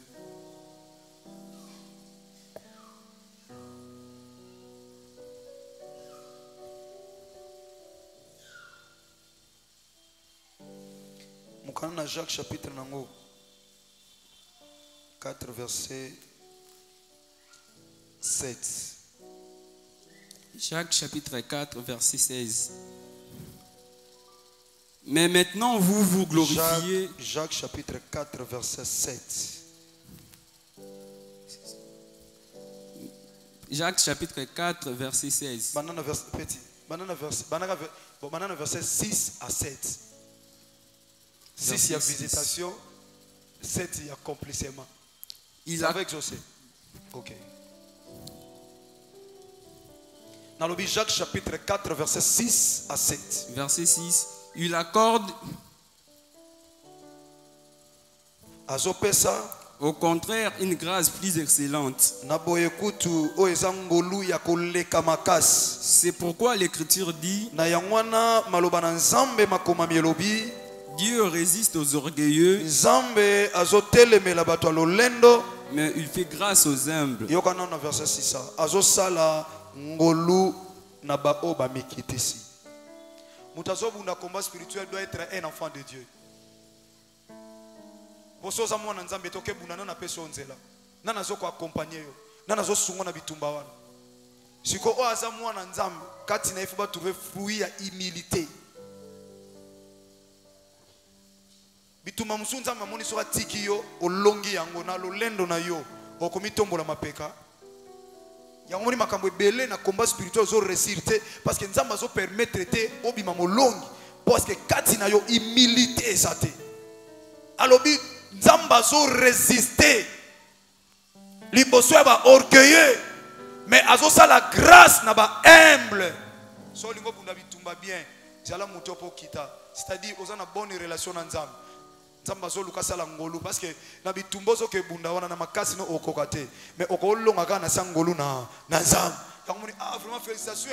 Dans Jacques chapitre 4 verset 7. Jacques chapitre 4 verset 16. Mais maintenant vous vous glorifiez. Jacques chapitre 4 verset 7. Jacques chapitre 4 verset 16. Banana verset 6 à 7. 6 il y a visitation, 7 il y a accomplissement. Il a avec José. Ok. Dans le Jacques chapitre 4 verset 6 à 7. Verset 6. Il accorde Azopesa au contraire une grâce plus excellente. C'est pourquoi l'Écriture dit Dieu résiste aux orgueilleux, mais il fait grâce aux humbles. Mutazobunda combat spirituel doit être un enfant de Dieu. Bosoza mwana nzambe toke bunda na peso nzela. Nana zoko accompagner yo. Nana zo sungo na bitumba wana. Siko o aza mwana nzambe kati na ifuba trouver fruit ya humilité. Bitumba musunza mamoni soka tiki yo olongi yango na lolendo na yo okomitombola mapeka. Yangomoni makambo ebele na combat spirituel zo resirte parce que nzamba zo permettre te obima molongi parce que kati na yo humilité ezate. Alobi nzamba zo résister liboso ya ba orgueilleux mais azo sa la grâce na ba humble. So lingo bunda bitumba bien zala muto po kita c'est-à-dire oza na bonne relation na nzamba. Nzamba zo luka sala ngolu parce que na bitumba zo ke bunda wana na makasi no okokate mais okolonga kana sangolu na nzamba. Kamuni vraiment félicitations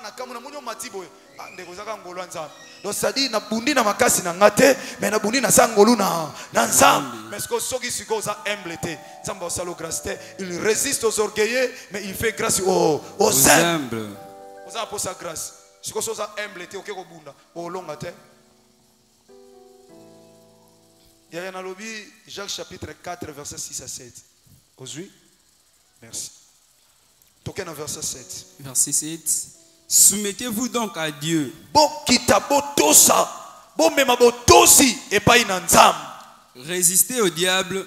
na kamuna munyo matibo ndeko zaka ngolu nzamba. Donc c'est-à-dire na bundi na makasi na ngate mais na bundi na sangolu na nzamba. Mais ce que soki siko za humble nzamba osalo grâce te, il résiste aux orgueilleux mais il fait grâce aux humbles. Oza pour sa grâce. Siko so za humble okeko bunda olonga te. Il y a un lobby, Jacques chapitre 4, verset 6 à 7. Aujourd'hui, merci. Token au verset 7. Verset 7. Soumettez-vous donc à Dieu. Résistez au diable.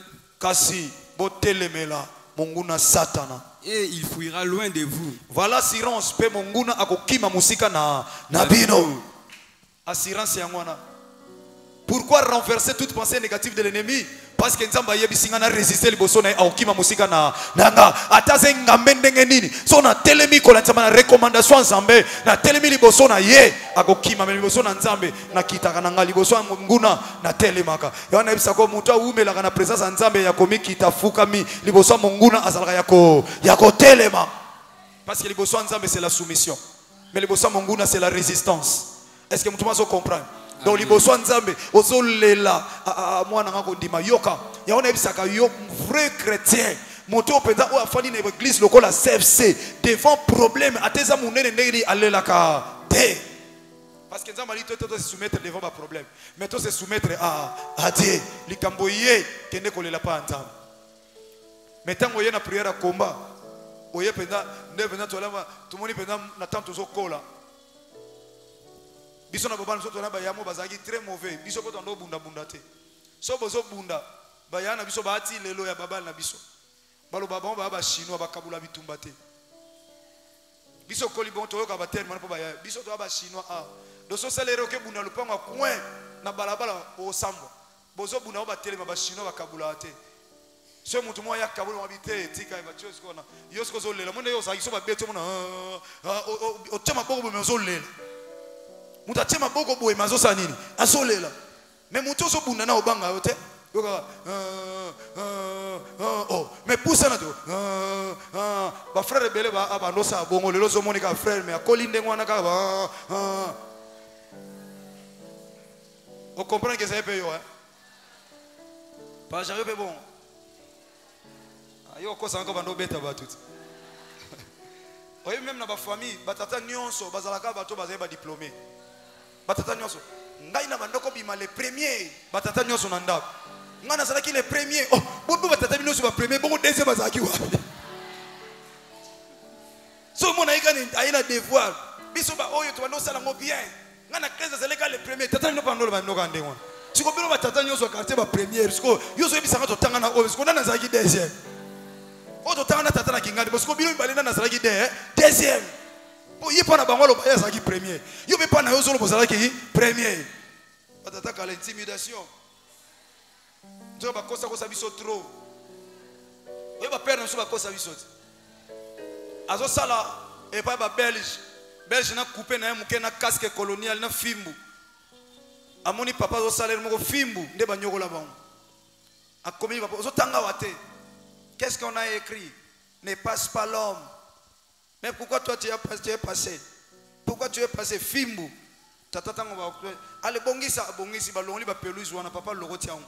Et il fuira loin de vous. Voilà assurance. Assurance yangwana. Pourquoi renverser toute pensée négative de l'ennemi? Parce que nzamba yebisinga na résister liboso na aokima musika na nanga ataze ngambe ndenge nini so na telemi kola nzamba na recommandation nzambe na telemi liboso na ye akokima liboso na nzambe na kitaka na ngali liboso nguna na telemaka yana ebisako mutu awumelaka na présence nzambe ya komikita fukami liboso nguna azalaka yako telema parce que liboso nzambe c'est la soumission mais liboso nguna c'est la résistance. Est-ce que mutu maso comprendre? Donc liboso nzambe ozolela mwana ngako ndima yoka yaona ebisaka yo vrai chrétien moto penda o afani na église lokola CFC devant problème ateza munene ndenge alela ka te parce que nzamba li to se soumettre devant ba problème mais to se soumettre à Dieu likambo ye kende kolela pa nzamba mais tango ye na prière à combat oye penda ndevena tolama tumoni penda na tanto zokola. Biso na baba nsoto na bayamo bazaki très mauvais biso ko tondo bunda bunda te so bozo bunda bayana biso baati lelo ya baba na biso balo baba ba chinois bakabula bitumba te biso koli bon toyoka ba terme na baya biso to ba chinois do so salero ke bunda lupango coin na balabala o sambo bozo bunda ba telema ba chinois bakabula te so mutu moya kabula mabite tika ba chose kona yosko zo lela monde yo sa iso ba beto mona o chama boko bo mezo lela mutachema boko boye mazosa nini asolela mais muto so bunda na obanga yote yoka mais poussa na to ba frère belé ba abando sa bongo lelo zo monika frère mais akolinde ngwana ka ba on comprend que c'est peu yo hein pas j'avais peu bon ayo ko sanko bando beta ba tout oyo même na ba famille batata nyonso bazalaka bato bazeba diplômé batata nyonso ngai na bandoko bima les premiers batata nyonso na ndako ngana salaki les premiers bobo batata nyonso ba premier bongo deuxième bazaki wapi so mona ikani aina devoir biso ba oyo to bando sala ngo bien ngana 15 zaleka les premiers tata nyonso bando ba ndoko ndengwa siko bino batata nyonso quartier ba premier siko yoso ebisanga to tanga na oyo siko nana zalaki deuxième oto tanga na tata na kingandi siko bino balenda na zalaki deuxième. Il n'y a pas de bango, il y a premier. Il n'y a pas de bango, il y a premier. Batataka l'intimidation. Nzo bakosa kosa biso trop. Oye ba père nso bakosa biso. Azo sala et pas ba belge. Belge na coupé na muke na casque colonial na fimbu. Amoni papa zo salaire moko fimbu nde ba nyokola bango. Akomi papa zo tanga wate. Qu'est-ce qu'on a écrit? Ne passe pas l'homme. Mais pourquoi toi tu es passé? Pourquoi tu es passé fimbu? Tata tango ba ale bongisi ba longoli ba pelouse wana papa logoti yango.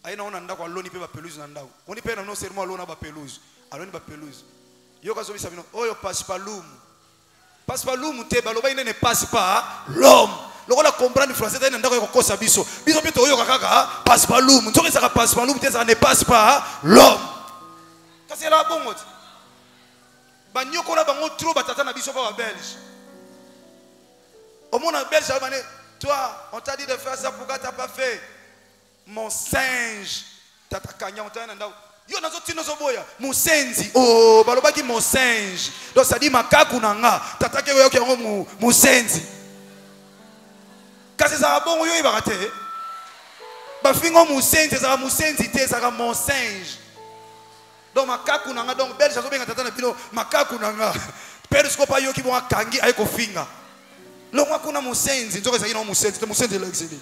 Aina ona ndako aloni pe ba pelouse na ndako. Oni pe na no serment alona ba pelouse. Aloni ba pelouse. Yo kazo bisa bino oyo passe pas l'homme. Passe pas l'homme te baloba ine ne passe pas l'homme. Lokola comprendre français tena ndako ko kosa biso. Biso pe to oyo kaka passe pas l'homme. Nzoki ça passe pas l'homme te ça ne passe pas l'homme. Kasi la bongo. Ba nyoko na bango trop batata na biso pa ba belge. Au monde en belge toi on t'a dit de faire ça pourquoi t'as pas fait? Mon singe tata kanya on t'a ndao. Yo nazo tino zo boya mon senzi oh balobaki mon singe. Donc ça dit makaku nanga tata ke yo yango mon senzi. Kasi ça bongo yo ibakate. Ba fingo mon senzi ça mon senzi te ça mon singe. Donc makaku nanga donc belge zo benga tata na bino makaku nanga. Père sko pa yo ki bon kangi ay ko finga. Longwa kuna musenzi nzoka zakina musenzi te musenzi la exili.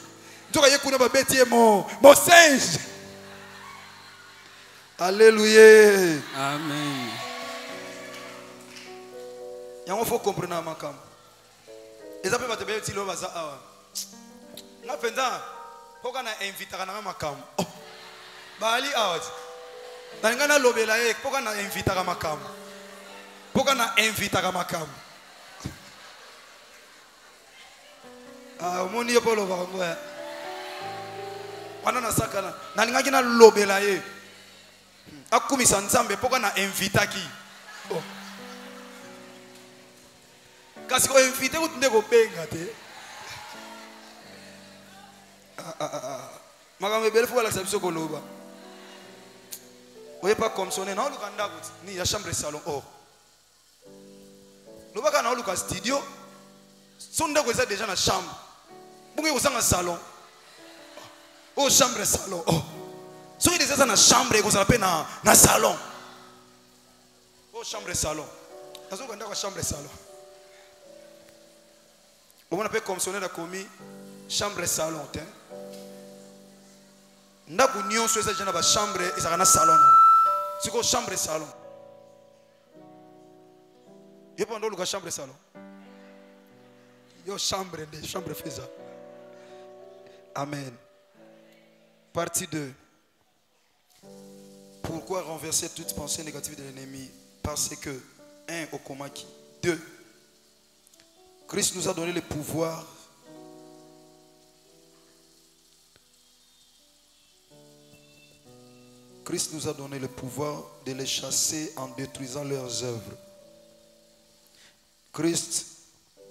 Nzoka yekuna ba beti mo musenzi. Alléluia. Amen. Yango faut comprendre makam. Eza pe ba te beti lo baza awa. Na penda poka na invitaka na makam. Bali out. Na ngana lobela ye poka na invitaka makam. Poka na invitaka makam. Moni yo polo bango ya. Wana na sakana. Na ningaki na lobela ye. Akumisa nzambe poka na invitaki. Oh. Kasi ko invite ko tunde ko benga te. Makambe bele fo la sabso ko loba. Oye pas comme sonner na lukanda ko ni ya chambre salon oh. Loba kana luka studio. Sonde ko eza déjà na chambre. Bunge ko sanga salon. Oh chambre salon. Oh. So il est na chambre ko sala pe na salon. Oh chambre salon. Azo kanda ko chambre salon. On appelle comme sonner la commis chambre salon te. Ndaku nyonso eza jana ba chambre eza na salon. Siko chambre salon. Yepo ndo luka chambre salon. Yo chambre de chambre faisa. Amen. Partie 2. Pourquoi renverser toute pensée négative de l'ennemi? Parce que 1 au Komaki. 2. Christ nous a donné le pouvoir de les chasser en détruisant leurs œuvres. Christ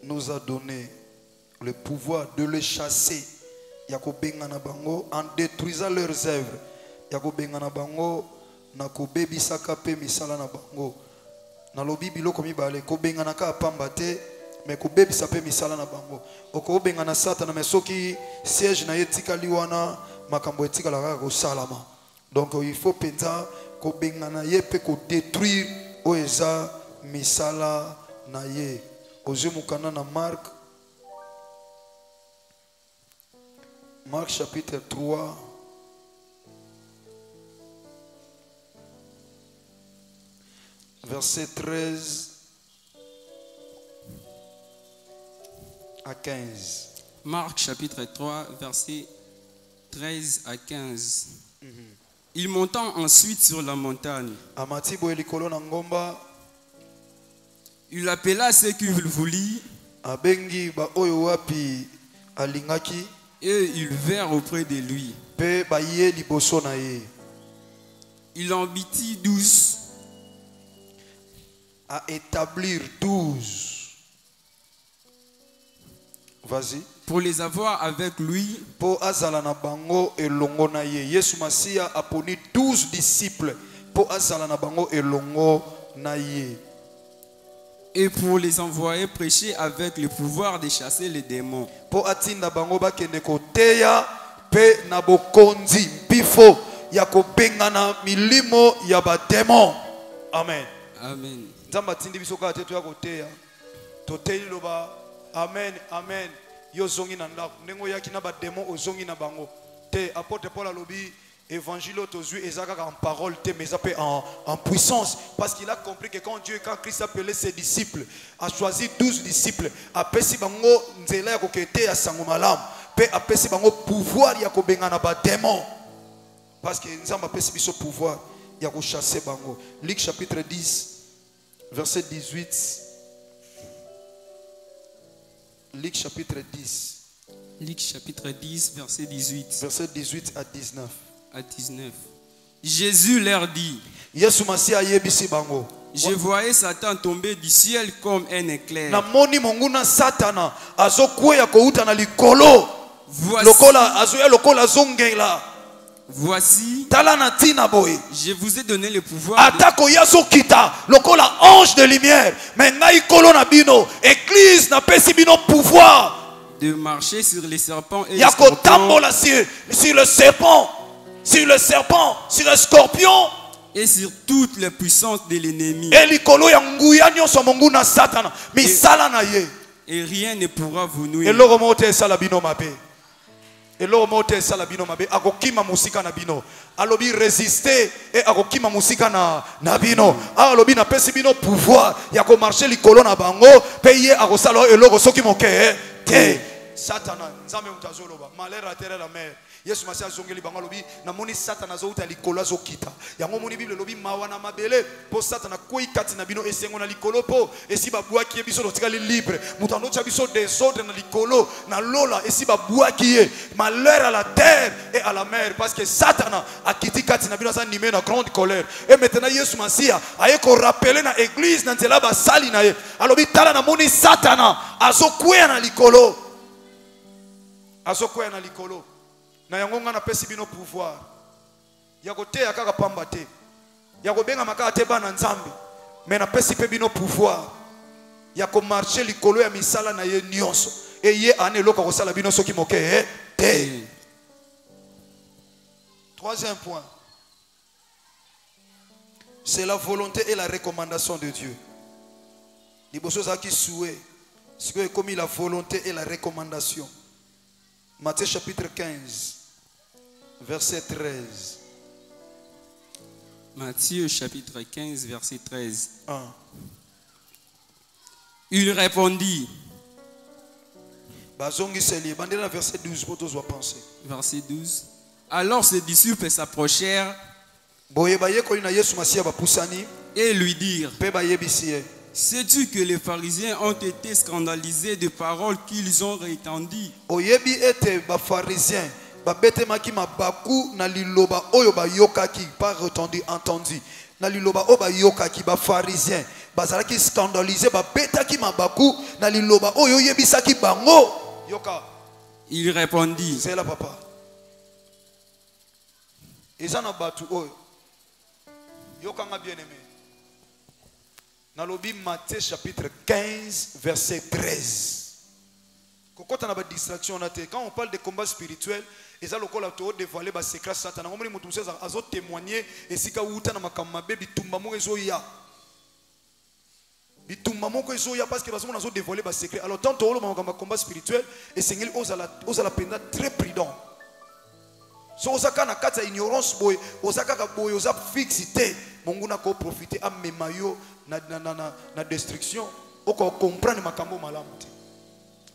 nous a donné le pouvoir de les chasser en détruisant leurs œuvres. Na kobebisaka pe misala na bango na lobi biloko mibale kobengana ka pamba te mais kobebisa pe misala na bango okobengana satana mais soki siège na yetika liwana makambo etika la kaka kosalama donc il faut penza kobengana ye pe ko détruire oeza misala na ye ozemukana na Marc chapitre 3 verset 13 à 15. Marc chapitre 3 verset 13 à 15. Il montant ensuite sur la montagne. Il appela ceux qui voulut. Et ils vinrent auprès de lui. Il en bâtit 12. À établir 12. Vas-y. Pour les avoir avec lui. Pour azalana bango elongo na ye. Yesu Masia a poni 12 disciples. Pour azalana bango elongo na ye. et pour les envoyer prêcher avec le pouvoir de chasser les démons. Po atinda bango bakende koteya pe na bokonzi bifo ya kobengana milimo ya ba démon. Amen. Amen. Nzamba tindi biso ka teto ya koteya. Toteli loba amen amen. Yo zongi na ndako ndengo yaki na ba démon ozongi na bango. Te apôtre Paul alobi évangile autozui ezaka en parole te mais en puissance parce qu'il a compris que quand Christ a appelé ses disciples a choisi 12 disciples a pesi bango nzela ya kokete ya sango malamu pe a pesi bango pouvoir ya kobengana ba démon parce que nzamba pesi biso pouvoir ya ko chasser bango. Luc chapitre 10 verset 18. Luc chapitre 10 Luc chapitre 10 verset 18 verset 18 à 19. à 19. Jésus leur dit, Yesu Masiya ayebisi bango. je voyais Satan tomber du ciel comme un éclair. Namoni monguna satana azokweya kouta na likolo. Voici, Lokola azoya lokola zongela. voici, Tala na tina boy. je vous ai donné le pouvoir de, Atako yazo kita lokola ange de lumière. Mais ngai kolo na bino église na pesi bino pouvoir. de marcher sur les serpents et les Yako scorpions tambola sur le serpent. Sur le serpent, sur le scorpion. et sur toutes les puissances de l'ennemi. Et likolo ya nguya nyonso monguna satana. Misala na ye. Et rien ne pourra vous nuire. Eloko mote sala bino mabe. Eloko mote sala bino mabe. Akokima musika na bino. Alobi résister et akokima musika na bino. Alobi na pesi bino pouvoir. Yako marcher likolo na bango. Peye akosala eloko soki moke. Te. Satana nzambe mutazoloba. Malheur à terre la mer. Yesu Masiya zongeli bango lobi na moni satana zouta likolo azokita. Yango moni Bible lobi mawana mabele po satana koi kati na bino esengo na likolo po esi babwaki ye biso lotikali libre. Mutando cha biso désordre na likolo na lola esi babwaki ye. Malheur à la terre et à la mer parce que satana akiti kati na bino sa nimé na grande colère. Et maintenant Yesu Masiya aye ko rappeler na église na nzela ba sali na ye. Alobi tala na moni satana azokweya na likolo. Azokweya na likolo. Na yango nga na pesi bino pouvoir ya koteya kaka pamba te ya kobenga makaka te bana nzambe mais na pesi pe bino pouvoir ya ko marcher likolo ya misala na ye nyonso e ye ane eloko kosala bino soki moke te. Troisième point, c'est la volonté et la recommandation de Dieu. Liboso zaki souhait ce que comme la volonté et la recommandation. Matthieu chapitre 15 verset 13. Matthieu chapitre 15 verset 13. 1. Il répondit, Bazongiseli, bandela verset 12 pour tous penser. verset 12. Alors ses disciples s'approchèrent Boye baye ko na Yesu Masiya bapusani et lui dirent, pe baye bisiye. sais-tu que les pharisiens ont été scandalisés des paroles qu'ils ont rétendues? Oyebi ete ba pharisien ba bete maki mabaku na liloba oyo ba yokaki pas entendu. Na liloba oyo ba yokaki ba pharisien bazalaki scandalisé ba betaki mabaku na liloba oyo yebisaki bango. Yoka. Il répondit, C'est là papa. Ezana batu oyo. Yoka nga bien aimé. Nalobi Matthieu chapitre 15 verset 13. Kokota na ba distraction na te. Quand on parle de combat spirituel, eza lokola to dévoiler ba secret Satan. Ngomoni mutu mseza azo témoigner esika uta na makamba be bitumba mo ezo ya. Bitumba mo ko ezo ya parce que bazo na zo dévoiler ba secret. Alors tant to lo makamba combat spirituel et sengeli osala penda très prudent. So osaka na kata ignorance boy, osaka ka boy osa fixité. Monguna ko profiter a memayo na destruction oko comprendre makambo malamu te.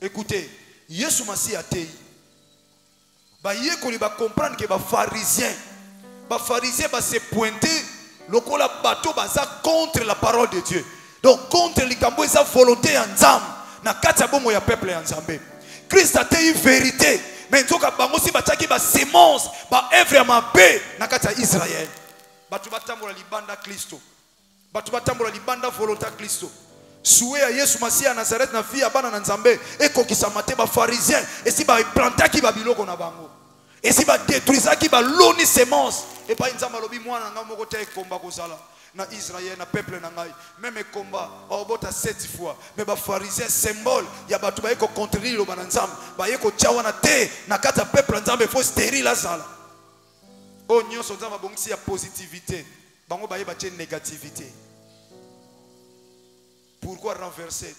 Écoutez, Yesu Masiya tei ba yekoli ba comprendre que ba pharisien ba se pointer lokola bato baza contre la parole de Dieu, donc contre likambo eza volonté ya nzambe na kati ya bomo ya peuple ya nzambe. Christ a tei vérité mais nzoka bango si bataki ba semence ba œuvre ya mabe na kati ya Israël. Batu batambola libanda Kristo. Batu batambola libanda volonté Kristo. Souhait à Yesu Masiya Nazareth na fille abana na nzambe ekokisa te ba pharisien et si ba plantaki ba biloko na bango. Et si ba détruisaki ba loni semence et pas nzamba lobi mwana nga moko te komba kozala. na Israël na peuple na ngai même combat obota 7 fois mais ba pharisien symbole ya batu ba yeko contredire lo bananzam ba yeko tchawa na te na kata peuple nzambe faut stérile azala o nyonso nzamba bongisi ya positivité bango ba yeba tche négativité. Pourquoi renverser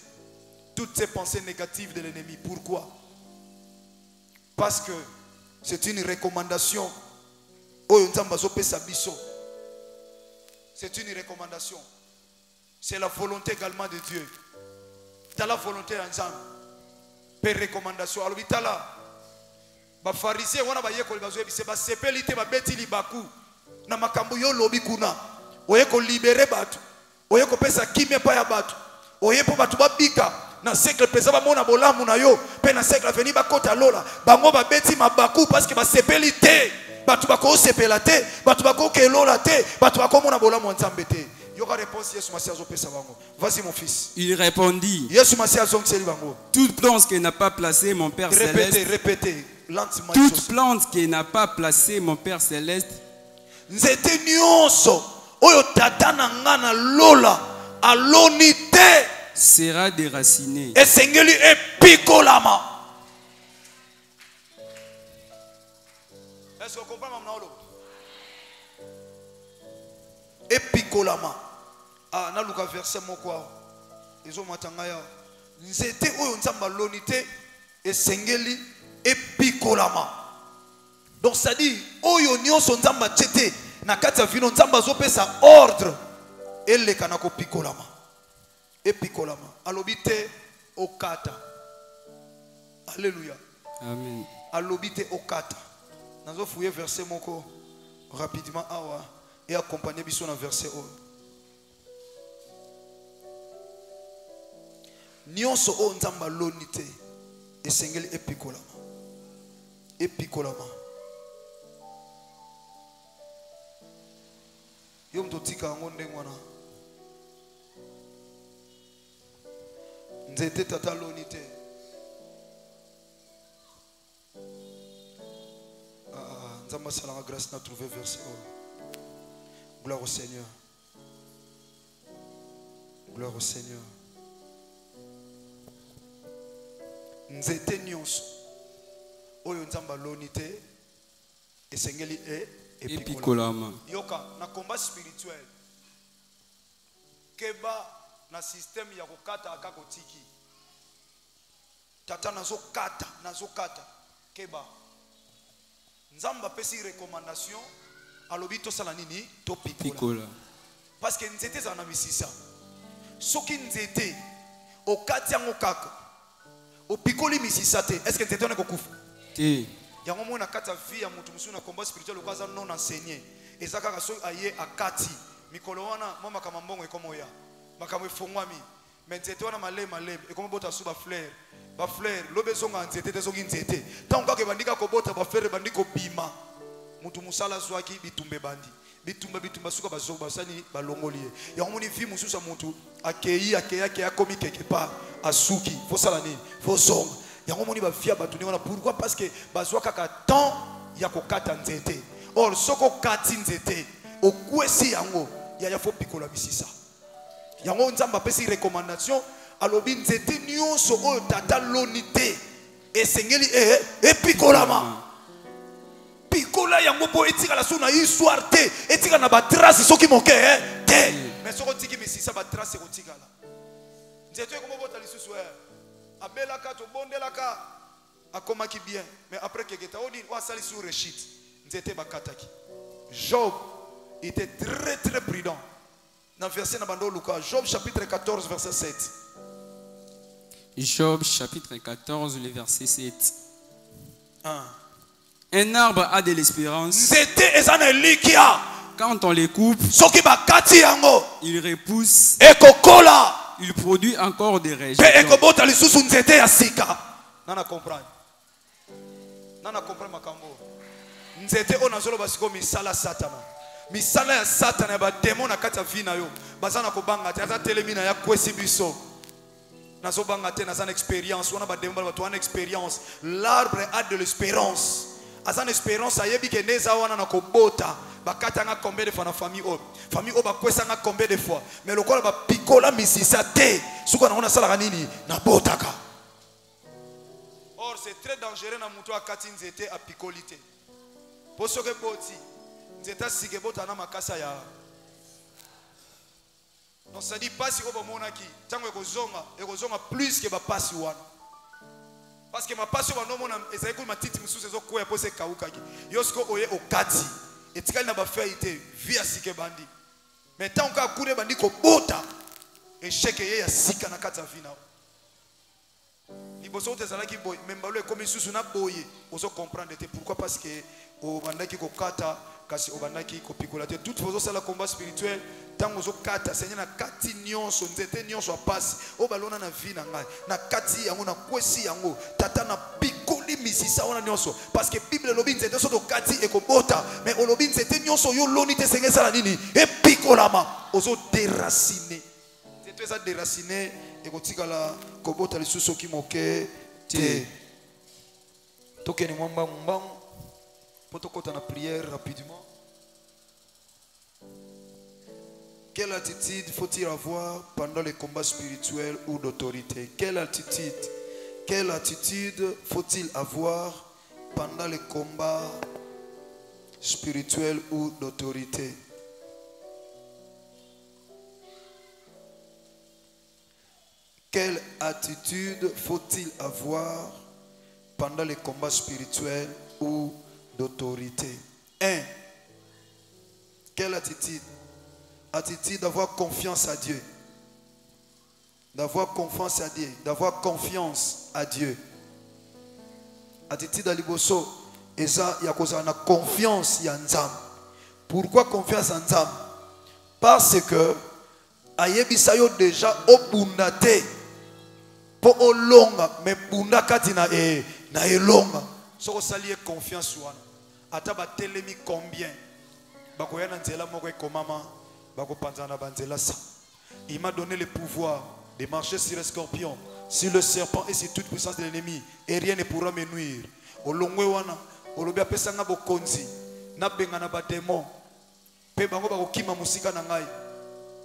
toutes ces pensées négatives de l'ennemi? Pourquoi? Parce que c'est une recommandation. C'est une recommandation. C'est la volonté également de Dieu. Tu as la volonté ensemble. Per recommandation. Alors, tu as là. Les pharisiens, c'est ba sepelité ba beti libaku. Na makambo yo lobi kuna. Oye ko libérer batu. Oye ko pesa kimia pa ya batu. Oye po batu babika. Na siècle présent ba mona bolamu na yo. Pe na siècle veni ba kota lola. Bango ba beti mabaku parce que ba sepelité. Batu bako sepelate, batu bako kelolate, batu bako mona bolamu nzambe te. Yoka réponse Yesu Masia zo pesa bango. Vas-y mon fils. Il répondit, Yesu Masia zo nseli bango. toute plante qui n'a pas placé mon Père céleste. Répétez, lentement. Toute plante qui n'a pas placé mon Père céleste. Nzete nyonso oyo tata na ngana lola alonite sera déracinée. Esengeli epikolama. Est-ce que vous comprenez maintenant? Epikolama. Ah, na luka verset moko. Ezo matanga ya. Nzete oyo nzamba lonite esengeli epikolama. Donc ça dit oyo nyonso nzamba tchete na kati ya vino nzamba zo pesa ordre eleka na ko pikolama. Epikolama. Alobite okata. Alléluia. Amen. Alobite okata. Nous fouiller verset moko rapidement awa et accompagner biso na verset o. Nyonso o nzamba lonite esengeli epikolama. Epikolama. Yo mtotika ngonde ngwana. Nzete tata lonite. Nzamba salanga grâce n'a trouvé verset. Gloire au Seigneur. Gloire au Seigneur. Nzete nyonso oyo nzamba lonite esengeli epikolama. Yoka na combat spirituel keba na système ya kokata akakotiki tata nazo kata keba nzamba pesi recommandation alobito sala nini to pikola parce que nzete za na misisa soki nzete okati yango kaka opikoli misisa te est-ce que nzete on ekokufa te yango mona kata vie ya mutu musu na combat spirituel okaza non enseigné ezaka so aye akati mikolo wana mama kama mbongo ekomoya makamwe efongwami mais nzete wana malema ekomo bota suba fleur ba fleur lobe zonga nzete te zongi nzete tant ka ke bandika ko bota ba fleur bandiko bima mutu musala zwaki bitumbe bitumba suka bazoba basani balongolie yango moni vie mususa mutu akeyi akomi quelque part asuki faut sala nini faut zonga yango moni ba fia batuni wana pourquoi parce que bazwa kaka temps ya kokata nzete or soko kati nzete okwesi yango ya faut pikola bisisa yango nzamba pesi recommandation alobi nzete nyonso oyo tata lonite esengeli epikolama pikola yango po etika la sona histoire te etika na ba trace soki moke te mais soko tiki misisa ba trace kotika la nzete ko bota lisusu abelaka to bondelaka akomaki bien mais après que geta odi wa sali sur rechit nzete bakataki. Job était très très prudent. Dans verset nabando Lucas, Job chapitre 14 verset 7. Job chapitre 14 le verset 7. Un arbre a de l'espérance. Quand on les coupe, il repousse. Il produit encore des rejets. Nana comprendre. Nana comprendre makambo. Nzete onazolo basiko misala satana. Misala ya satana ba démon na kati ya vina yo. Bazana ko banga te ata telemina ya kwesi biso. Nazo banga te na san expérience, on a ba démon ba to an expérience. L'arbre a de l'espérance. aza na espérance ayebi ke neza wana na kobota bakatanga combien de fois na famille o bakwesanga combien de fois mais lokola bapikola misisa te suka na ona sala nini na botaka. Or c'est très dangereux na mutu akati nzete apikoli te po soke boti nzete sike bota na makasa ya. Donc ça dit pas si on va monaki tango ekozonga plus que ba passe wana. Parce que ma passion va non mona ezali ma titi mususu ezo koya po se kauka ki. Yosko oye okati etikali na ba faite via sike bandi. Mais tant ka kure bandi ko bota échec ye ya sika na kata vina. Liboso tezalaki boy membalo comme susu na boye ozo comprendre te pourquoi parce que o bandaki ko kata kasi o bandaki ko pikola te toute façon c'est le combat spirituel. Tango zo kata senya na kati nyonso nzete nyonso apasi o balona na vie na ngai na kati yango na kwesi yango tata na pikoli misisa wana nyonso parce que bible lobi nzete so to kati ekobota mais o lobi nzete nyonso yo loni te senge sala nini e pikolama ozo déraciner nzete eza déraciner ekotikala kobota lisusu ki moke te tokeni mwamba mbangu poto kota na prière rapidement. Quelle attitude faut-il avoir pendant les combats spirituels ou d'autorité? Quelle attitude faut-il avoir pendant les combats spirituels ou d'autorité? Quelle attitude faut-il avoir pendant les combats spirituels ou d'autorité? 1. Quelle attitude? Attitude d'avoir confiance à Dieu. D'avoir confiance à Dieu. D'avoir confiance à Dieu. Attitude à liboso. Et ça, il y a confiance en Nzam. Pourquoi confiance en Nzam? Parce que ayebisayo déjà obundate po olonga mais bunda katina na elonga. So salier confiance wana. Ata ba telemi combien? Bakoyana nzela moko ekomama. Il m'a donné le pouvoir de marcher sur les scorpions, sur le serpent et sur toute puissance de l'ennemi, et rien ne pourra me nuire. Olongwe wana, olobi apesanga bokonzi, na benga na ba démon, pe bango bakokima musika na ngai,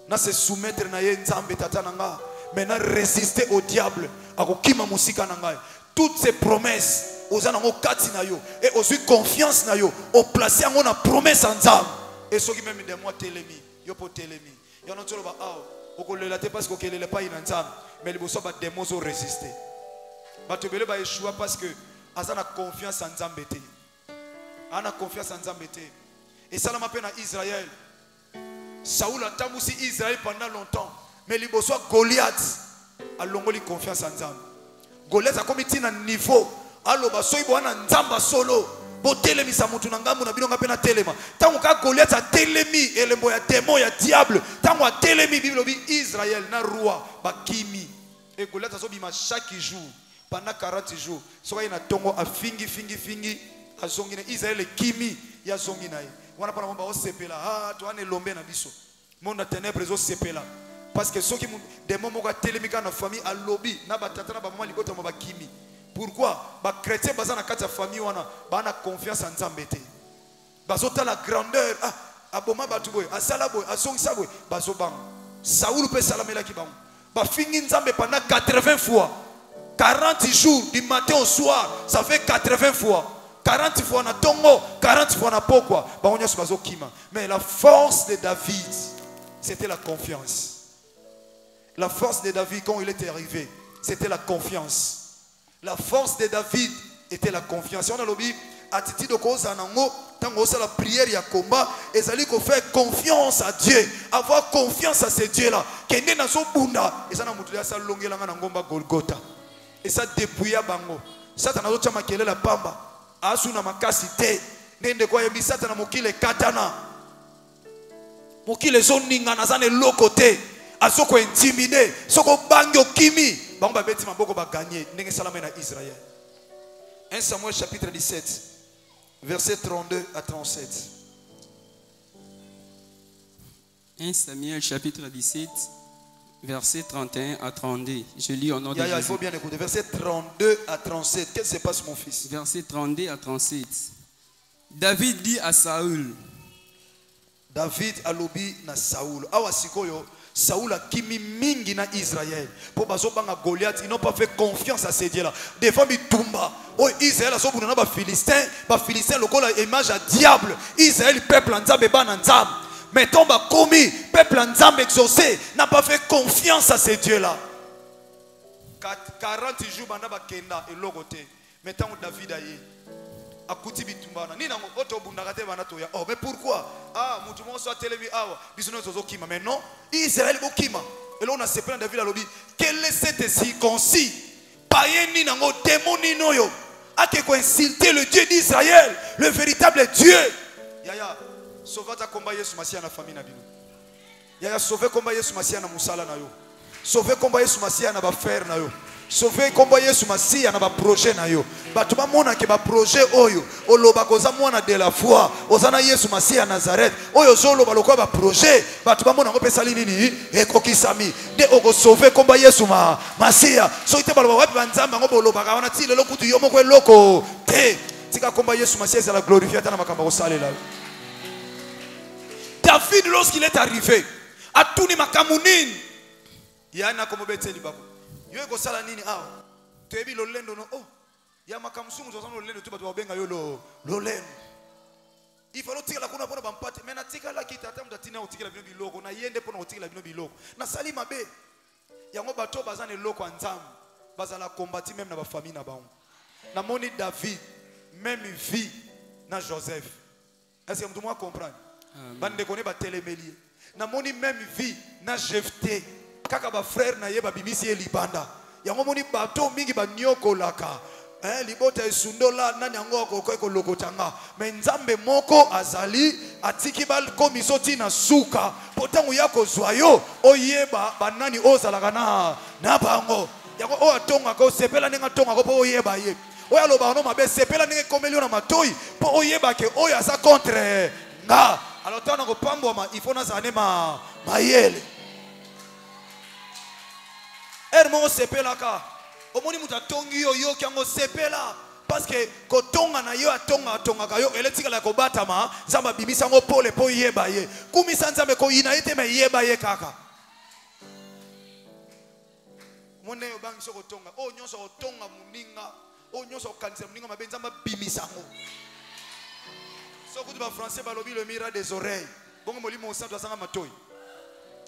na se soumettre na ye nzambe tata na nga, mais na résister au diable, akokima musika na ngai. Toutes ces promesses, ozana ngo kati na yo, et aussi confiance na yo, o placer yango na promesse en nzambe, et ceux qui même de moi telemi. Yo po telemi yo non toloba aw okolela te parce que okelele pa ina nzambe mais les bosso ba démons ont résisté bato bele ba échoua parce que azana confiance en nzambe te ana confiance en nzambe te et ça la m'appelle à Israël Saoul a tambusi Israël pendant longtemps mais les bosso Goliath a longoli confiance en nzambe Goliath a commis un niveau aloba soibo wana nzamba solo botelemi sa mutu na ngambu na bilonga pe na telema tango ka Goliath a telemi elembo ya démon ya diable tango a telemi bible bi Israël na roi bakimi et Goliath azobima chaque jour pendant 40 jours soka ina tongo a fingi azongi na Israël kimi ya zongi na ye wana pana mba osepela to ane lombe na biso monde ténèbres zo sepela parce que soki démon moko telemi ka na famille a lobby na batata na ba mama libota ba kimi. Pourquoi? Les chrétiens basés dans la famille ont confiance en Nzambe. Ils ont la grandeur. Aboma batuboy, asalaboy, asongsaboy, bazobang. Saoul peut salamela ki bang. Ba fingi Nzambe pendant 80 fois. 40 jours du matin au soir, ça fait 80 fois. 40 fois na tongo, 40 fois na pokwa. Ba onyaso bazokima. Mais la force de David, c'était la confiance. La force de David quand il était arrivé, c'était la confiance. La force de David était la confiance. On a l'objet attitude de cause en ango, tant que la prière y a combat, et ça dit qu'on fait confiance à Dieu, avoir confiance à ce Dieu là. Qui est dans son bunda, et ça n'a pas ça longue la ngomba Golgotha. Et ça dépouilla bango. Ça t'en a d'autres makele la pamba. Asuna makasite. Nende kwa yebi ça t'en mokile katana. Mokile zoninga na zane lokote. Asoko intimidé. Soko bangyo kimi. 1 Samuel chapitre 17, versets 32 à 37. 1 Samuel chapitre 17, versets 31 à 32. Je lis au nom de Jésus. Il faut bien écouter. Versets 32 à 37. Qu'est-ce qui se passe, mon fils? Versets 32 à 37. David dit à Saül, David alobi na Saoul. Awa sikoyo, Saoul a kimi mingi na Israël. Pour bazobanga Goliath, ils n'ont pas fait confiance à ces dieux-là. Des fois, Bitumba. Oh, Israël a sobuna na ba Philistin le kola image à diable. Israël peuple nzambe ba na nzambe. Mais tomba komi peuple nzambe exaucé n'a pas fait confiance à ces dieux-là. 40 jours banda ba kenda et logoté. Mettons David aye. Akuti bitumbana ni nango oto bundaka te bana toya. Oh mais pourquoi? Ah mutu mo soit télévi awa bisono zozo kima. Mais non, Israël bo kima. Et là on a séparé David à lobby. Quel est cet circoncis? Païen ni nango démon ni noyo. A que insulter le Dieu d'Israël, le véritable Dieu. Yaya, sauve ta combat Yesu Masia na famille na bino. Yaya sauve combat Yesu Masia na musala na yo. Sauve combat Yesu Masia na ba frère na yo. Sauve combat Yesu Masia na ba projet na yo. Batu ba mona ke ba projet oyo oloba koza mwana de la foi ozana Yesu Masia Nazareth oyo zolo ba lokwa ba projet batu ba mona ngo pesa nini ekokisami de oko sauve combat Yesu Masia so ite baloba wapi banzamba ngo boloba ka wana ti lelo kutu yo moko eloko te tika combat Yesu Masia za la glorifier tana makamba ko salela. David lorsqu'il est arrivé a tuni makamunini yana komo beteli bako yo eko sala nini awa tebi lo lendo no oh ya makamsumu zozana lo lendo tu batu babenga yo lo lendo ifalo tikala kuna pona bampate mena tikala kitata mutatina utikala bino biloko na yende pona utikala bino biloko na sali mabe yango bato bazana eloko nzambe bazala combattre même na ba famille na bango na moni David même vie na Joseph. Est-ce que vous comprendre? Bande connaît ba télémélie na moni même vie na Jephté kaka ba frère na ye ba bimisi e libanda yango moni bato mingi ba nyoko laka libota esundola nani yango ko lokotanga mais nzambe moko azali atiki bal komisoti na suka potangu yako zwayo oyeba banani ozalaka na bango yango o atonga ko sepela ninga tonga ko po oyeba ye oya loba no mabe sepela ninga komelio na matoi po oyeba ke oya sa contre nga alors tana ko pamboma il faut na zane mayele ermo sepela ka omoni muta tongi yo kyango sepela parce que kotonga na yo atonga ka yo eletika la ko batama zamba bimisa ngo pole po yeba ye kumisa nzambe ko ina ete me yeba ye kaka mone yo bangi soko tonga o nyoso otonga muninga o nyoso kanisa muninga mabenza mabimisa ngo soko tu ba français balobi le mira des oreilles bongo molimo santo asanga matoi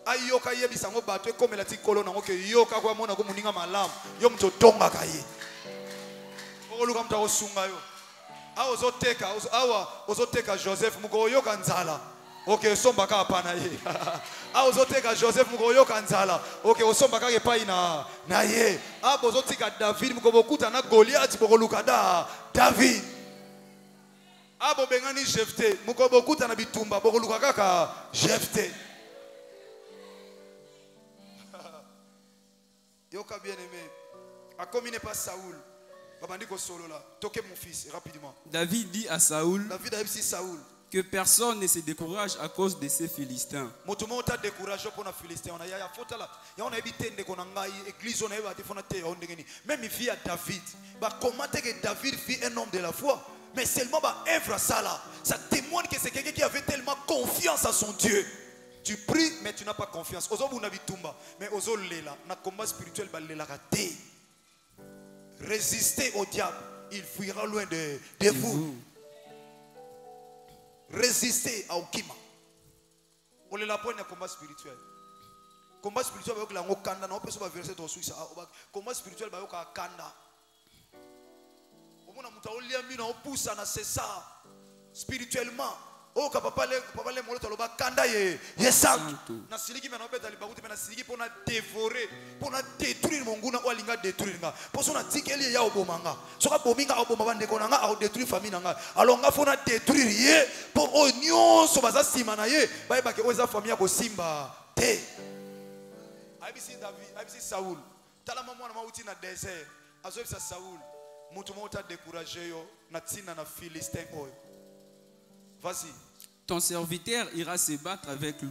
ayoka yebisa ngo bato ekomela tikolo nango ke yoka kwa mona ko muninga malamu yo mto tonga kaye oluka mta osunga yo ozoteka Joseph muko yoka nzala okay somba ka hapana ye ozoteka Joseph muko yoka nzala okay osomba ka epai na ye ozotika David muko bokuta na Goliath muko luka David bengani Jephté muko bokuta na bitumba muko luka kaka Jephté. Yoka bien aimé. A comme il n'est pas Saoul. Solo là. Toquez mon fils rapidement. David dit à Saoul David a dit Saoul que personne ne se décourage à cause de ces Philistins. Motomo ta découragé pour na Philistin. On a ya fota là. Ya on a évité de qu'on ngai église on a évité fona te on ngeni. Même il vit à David. Ba comment que David fut un homme de la foi. Mais seulement ba œuvre ça là. Ça témoigne que c'est quelqu'un qui avait tellement confiance à son Dieu. Tu pries, mais tu n'as pas confiance. Mais na combat spirituel, résistez au diable, il fuira loin de vous. Résistez à Okima. On est là pour un combat spirituel. Combat spirituel, combat spirituel, kanda. C'est ça. Spirituellement. Oh papa le moloto loba kanda ye santu na siliki mena obeta libakuti mena siliki pona dévorer pona détruire monguna o alinga détruire nga poso na tikeli ya obomanga soka bominga oboma bande konanga a détruire famille nanga alonga fona détruire ye po onyo so baza sima na ye ba ke oza famille ya ko simba te abisi David abisi Saoul tala mwana mauti na désert azobisa Saoul mutu mota décourager yo na tina na Philistin oyo. Vas-y. Ton serviteur ira se battre avec lui.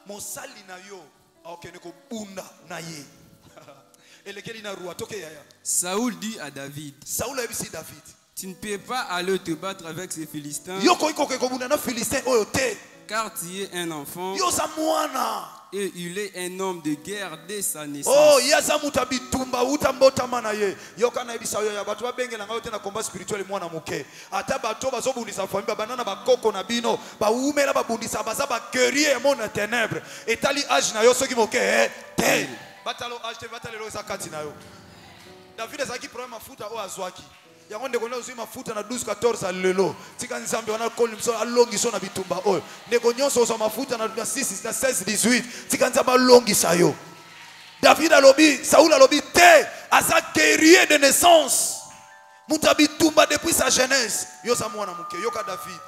Mon sali na yo. Ok, neko bunda na ye. Et lequel ina rua toke yaya. Saoul dit à David. Saoul a dit David. Tu ne peux pas aller te battre avec ces Philistins, Yo ko iko ko bunda na Philistin oyo te. car tu es un enfant Yo za mwana. et il est un homme de guerre dès sa naissance. Oh, yaza muta bitumba uta mbota mana ye. Yo kana ebisa yo ya batu babengela ngayo te na combat spirituel mwana muke. Ata bato bazobundisa famille banana bakoko na bino, ba umela babundisa baza ba guerrier mon ténèbres. Etali âge na yo soki moke te. Batalo âge te batalelo esa kati na yo. David azaki problème mafuta o azwaki. Yango ndeko na uzima mafuta na 12 14 lelo. Tika nzambe wana koli mso alongi so na bitumba oyo. Ndeko nyonso so mafuta na 6 na 16 18. Tika nzamba alongi sayo. David alobi, Saoul alobi te, asa guerrier de naissance. Mutabi tumba depuis sa jeunesse. Yo sa mwana muke, yo ka David.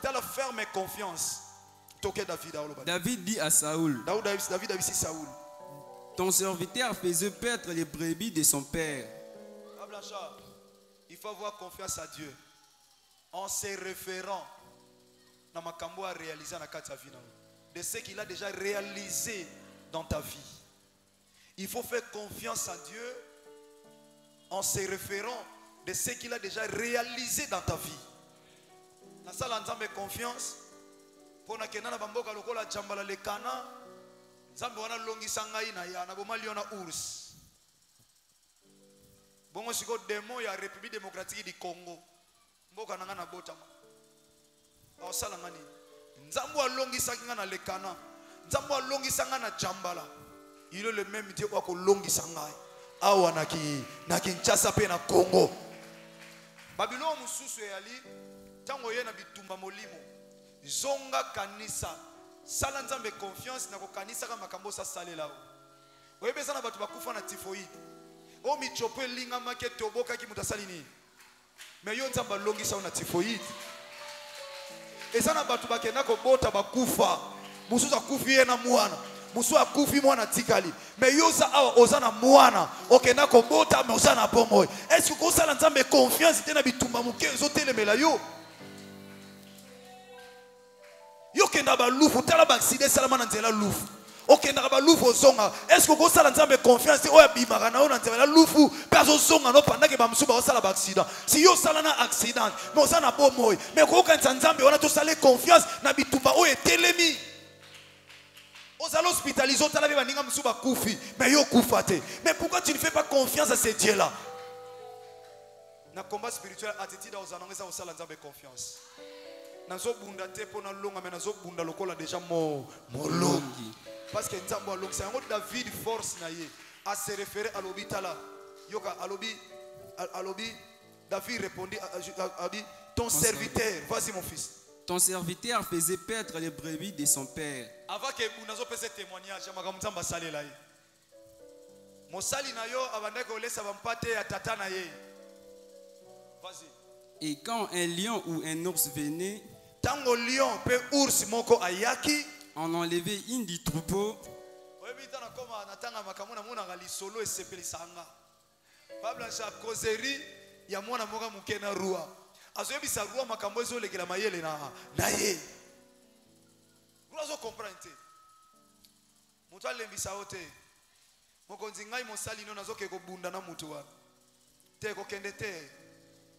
T'as la ferme confiance. Toke David aloba. David dit à Saoul, David a vu Saoul. ton serviteur faisait perdre les brebis de son père. Il faut avoir confiance à Dieu en se référant dans ma cambo à réaliser dans ta vie, de ce qu'il a déjà réalisé dans ta vie. Il faut faire confiance à Dieu en se référant de ce qu'il a déjà réalisé dans ta vie. Na sala nzambe confiance pour na kenana bamboka lokola jambala lekana nzambe wana longisa ngai na ya na bomali ona urs. Bongo siko demo ya République démocratique du Congo. Mboka nanga na botama. Osala ngani. Nzambo alongisa nga na lekana. Nzambo alongisa nga na jambala. Il est le même Dieu ko longisa ngai. Awa na Kinshasa pe na Congo. Babylone mususu yali tango ye na bitumba molimo. Zonga kanisa. Sala nzambe confiance na ko kanisa ka makambo sa salela. Oyebesa na batu bakufa na typhoïde. O mi chope linga make toboka ki mutasali ni. Mais yo nzamba longisa na typhoïde. Eza na batu bakenda ko bota bakufa. Mususu akufi ye na mwana. Mususu akufi mwana tikali. Mais yo za awa ozana mwana. Okenda ko bota mais ozana bomo. Est-ce que ko sala nzambe confiance tena bitumba muke zotelemela yo? Yo kenda ba lufu tala ba accident salama na nzela lufu. Ok, n'a lufu zonga. Est-ce que vous avez nzambe confiance? Oya bimaka na ona nzela lufu. Peso zonga no pendant que bamsuba osala ba accident. Si yo sala na accident, mais osana bomoy. Mais ko ka nzambe ona to sala confiance na bitumba oye telemi. Osala hospitaliser otala ba ninga msuba kufi. Mais yo kufate. Mais pourquoi tu ne fais pas confiance à ces dieux-là? Na combat spirituel attitude ozanongeza osala nzambe confiance. Nazo bunda te pona longa mais nazo bunda lokola déjà molongi. Parce que Nzambo along c'est un David force na ye à se référer à l'obitala. Yoka alobi David répondit a dit ton serviteur, vas-y mon fils. Ton serviteur faisait perdre les brebis de son père. Avant que unazo pese témoignage makambo Nzamba salela ye. Mosali na yo abandaka olesa bampate ya tata na ye. Vas-y. Et quand un lion ou un ours venait, tango lion pe ours moko ayaki, on enlevait une du troupeau. Ya mwana moka muke na rua. Azoyebisa rua makambo ezolekela mayele na ye. Rua zo comprendre. Mutu alembisa ote. Mokonzi ngai mosali no nazoke ko bunda na mutu wana. Te ko kende te.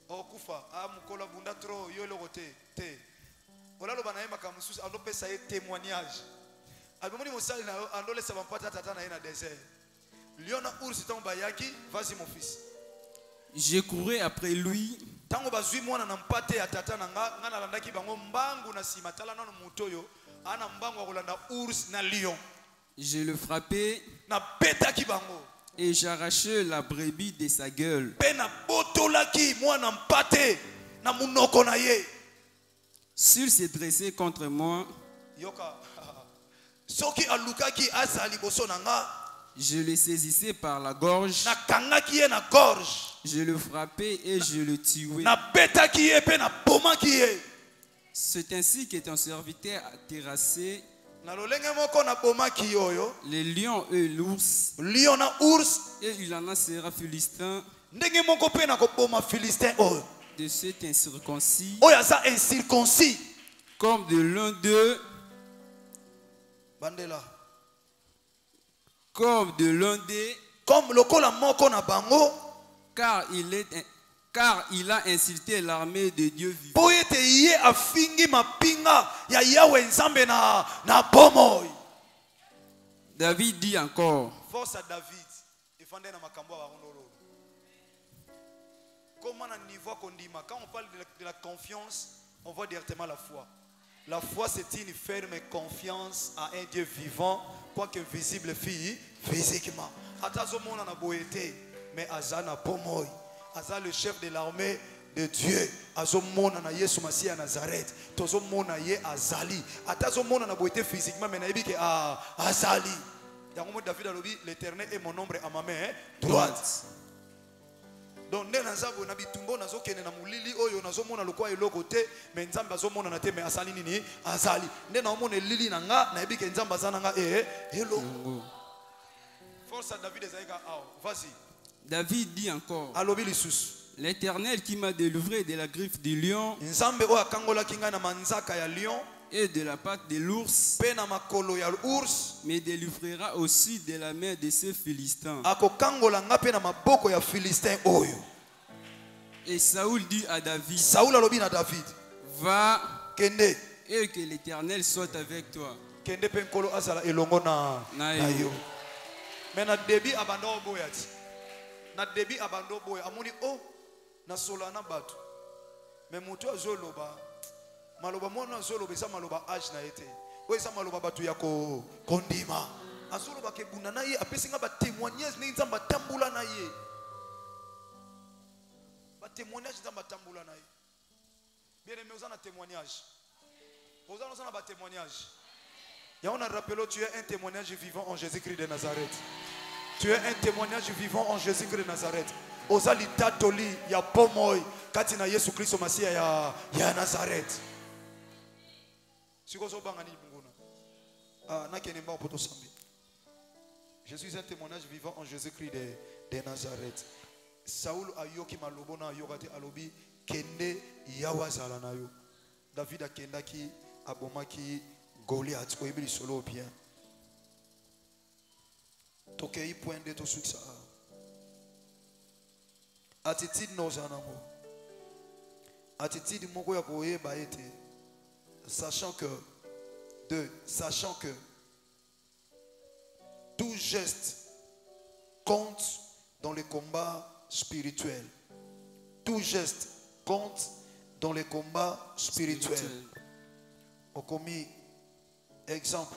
Okufa mukola bunda tro yo loko te. Olalo bana yema kamususu alopesa ye témoignage. Albumoni mosali na andole sa bampata tata na ye na désert. Liona ours tomba yaki, vas-y mon fils. J'ai couru après lui. Tango bazui mwana na mpate ya tata na nga na landaki bango mbangu na simatala nano mutoyo ana mbangu akolanda ours na lion. Je le frappais na petaki bango et j'arrachais la brebis de sa gueule. Pena botolaki mwana mpate na munoko na ye. S'il s'est dressé contre moi, yoka soki alukaki azali boso na nga, je le saisissais par la gorge. Na kangaki ye na gorge. Je le frappais et je le tuais. Na betaki ye pe na pomaki ye. C'est ainsi que ton serviteur a terrassé na lolenge moko na bomaki yoyo les lions et l'ours. Lion na ours. Et il en a sera philistin. Ndenge moko pe na ko boma philistin oyo. De cet incirconcis. Oya za incirconcis. Comme de l'un d'eux. Bandela. Comme de l'un des. Comme lokola moko na bango. Car il est car il a insulté l'armée de Dieu vivant. po ete ye afingi mapinga ya Yawe nzambe na bomoi. David dit encore, Force à David. Ifande na makambo ya barondolo. Comment on niveau kondima, quand on parle de la confiance, on voit directement la foi. La foi, c'est une ferme confiance à un Dieu vivant, quoique visible physiquement. Atazo mona na boete, mais azana pomoi. Aza le chef de l'armée de Dieu. Azo mona na Yesu Masiya Nazareth. Tozo mona ye azali. Atazo mona na boete physiquement, mais na yebi ke azali. Yangomo David a dit, l'Éternel est mon ombre à ma main droite. Donc ne nazabo na bitumbo nazo kene na mulili oyo nazo mona lokwa eloko te mais nzambe azo mona na te mais asali nini azali nde na mona lili na nga na ebike nzambe azana nga hello. Force à David ezaika vas-y. David dit encore, Alobi lisusu. l'Éternel qui m'a délivré de la griffe du lion Nzambe oyo akangola kinga na manzaka ya lion et de la patte de l'ours pe na makolo ya ours me délivrera aussi de la main de ces Philistins. akokangola nga pe na maboko ya Philistin oyo. Et Saoul dit à David, Saoul alobi na David, va kende et que l'Éternel soit avec toi. kende pe nkolo azala elongo na yo. Mais na début abando boya ti. Na début abando boya amoni na solana batu. Mais mutu azoloba maloba mwana azoloba esa maloba age na ete. O esa maloba batu ya kondima. Azoloba ke bunda na ye apesi nga ba témoignage ni nzamba tambula na ye. Ba témoignage nzamba tambula na ye. Bien aimé ozana témoignage. Ozana ba témoignage. Et on a rappelé, tu es un témoignage vivant en Jésus-Christ de Nazareth. Tu es un témoignage vivant en Jésus-Christ de Nazareth. Ozali tatoli ya pomoy katina Yesu Kristo Masiya ya Nazareth. Sikozo bangani bunguna. Na kenemba poto sambi. Je suis un témoignage vivant en Jésus-Christ de Nazareth. Saoul ayoki malobona yokati alobi kende yawazala na yo. David akendaki abomaki Goliath oyebeli solo bien. Tokei point de to succès. Attitude nos anamo. Attitude moko ya koyeba ete sachant que tout geste compte dans le combat spirituel. Tout geste compte dans le combat spirituel. On commis exemple.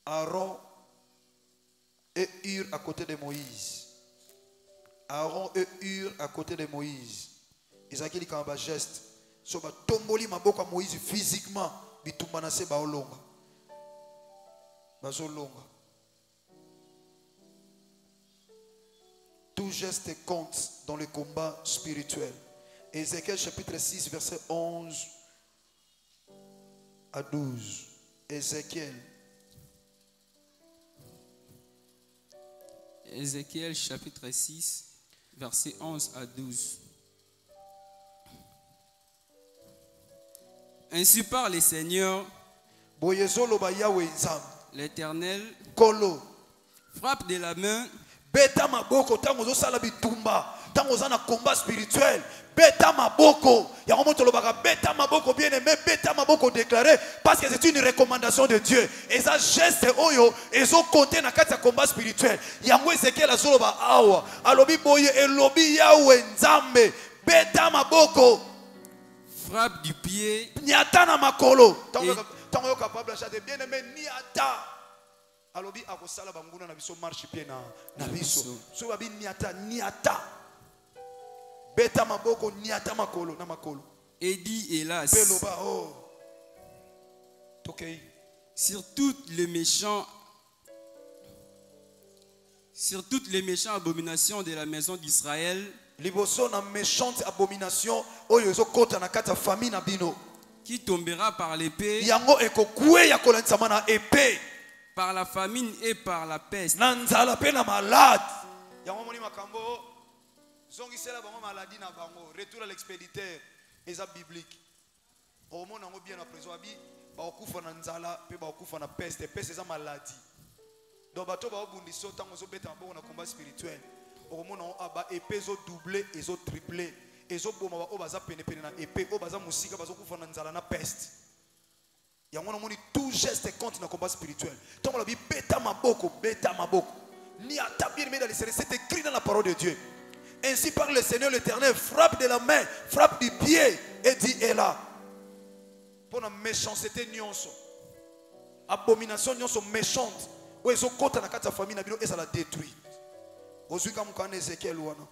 Aaron et Hur à côté de Moïse. Aaron et Hur à côté de Moïse. Isaac dit quand un geste. So ba tomboli maboko Moïse physiquement. Bitumba na se ba olonga. Bazo longa. Tout geste compte dans le combat spirituel. Ézéchiel chapitre 6 verset 11 à 12. Ézéchiel chapitre 6, verset 11 à 12. Ainsi parle le Seigneur, l'Éternel, frappe de la main, beta maboko tango zo sala bitumba tango za na combat spirituel beta maboko ya komoto lobaka beta maboko bien aimé beta maboko déclaré parce que c'est une recommandation de Dieu et ça geste oyo ezo compter na kati ya combat spirituel yango Ezekiel azoloba awa alobi boye elobi yawe nzambe beta maboko frappe du pied, niata na makolo tango yo capable de bien aimé niata alobi akosala banguna na biso marche pied na biso so babi niata beta maboko niata makolo na makolo et dit hélas peloba tokei sur toutes les méchants abominations de la maison d'Israël, liboso na méchante abomination oyo zo kota na kata famille na bino qui tombera par l'épée, yango ekokue ya kolantsama na épée par la famine et par la peste. Nanzala pe na malade. Yango moni makambo zongisela bango maladie na bango. Retour à l'expéditeur eza biblique. Au monde nango bien na prison abi ba okufa na nzala pe ba okufa na peste. Peste eza maladie. Donc bato ba obundi so tango zo beta bango na combat spirituel. okomona aba épée ezo doubler ezo tripler ezo boma ba obaza pene pene na épée obaza musika bazo kufa na nzala na peste. Yango na moni tout geste compte na combat spirituel. Tant la Bible beta maboko ni ata bien aimé dans les séries, c'est écrit dans la parole de Dieu. Ainsi parle le Seigneur l'Éternel, frappe de la main, frappe du pied et dit est là. Pour la méchanceté nyonso, abomination nyonso méchante, où ils ont compté dans la famille et ça la détruit. Aujourd'hui comme quand Ézéchiel wana,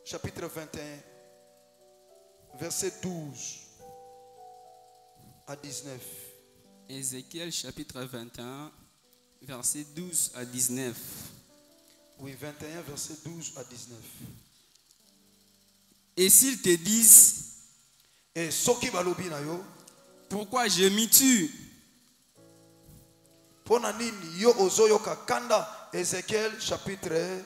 chapitre 21, verset 12 à 19. Ézéchiel chapitre 21, verset 12 à 19. Oui, 21, verset 12 à 19. Et s'ils te disent, et soki balobi na yo, pourquoi je m'y tue? Pona nini yo ozoyoka kanda. Ézéchiel chapitre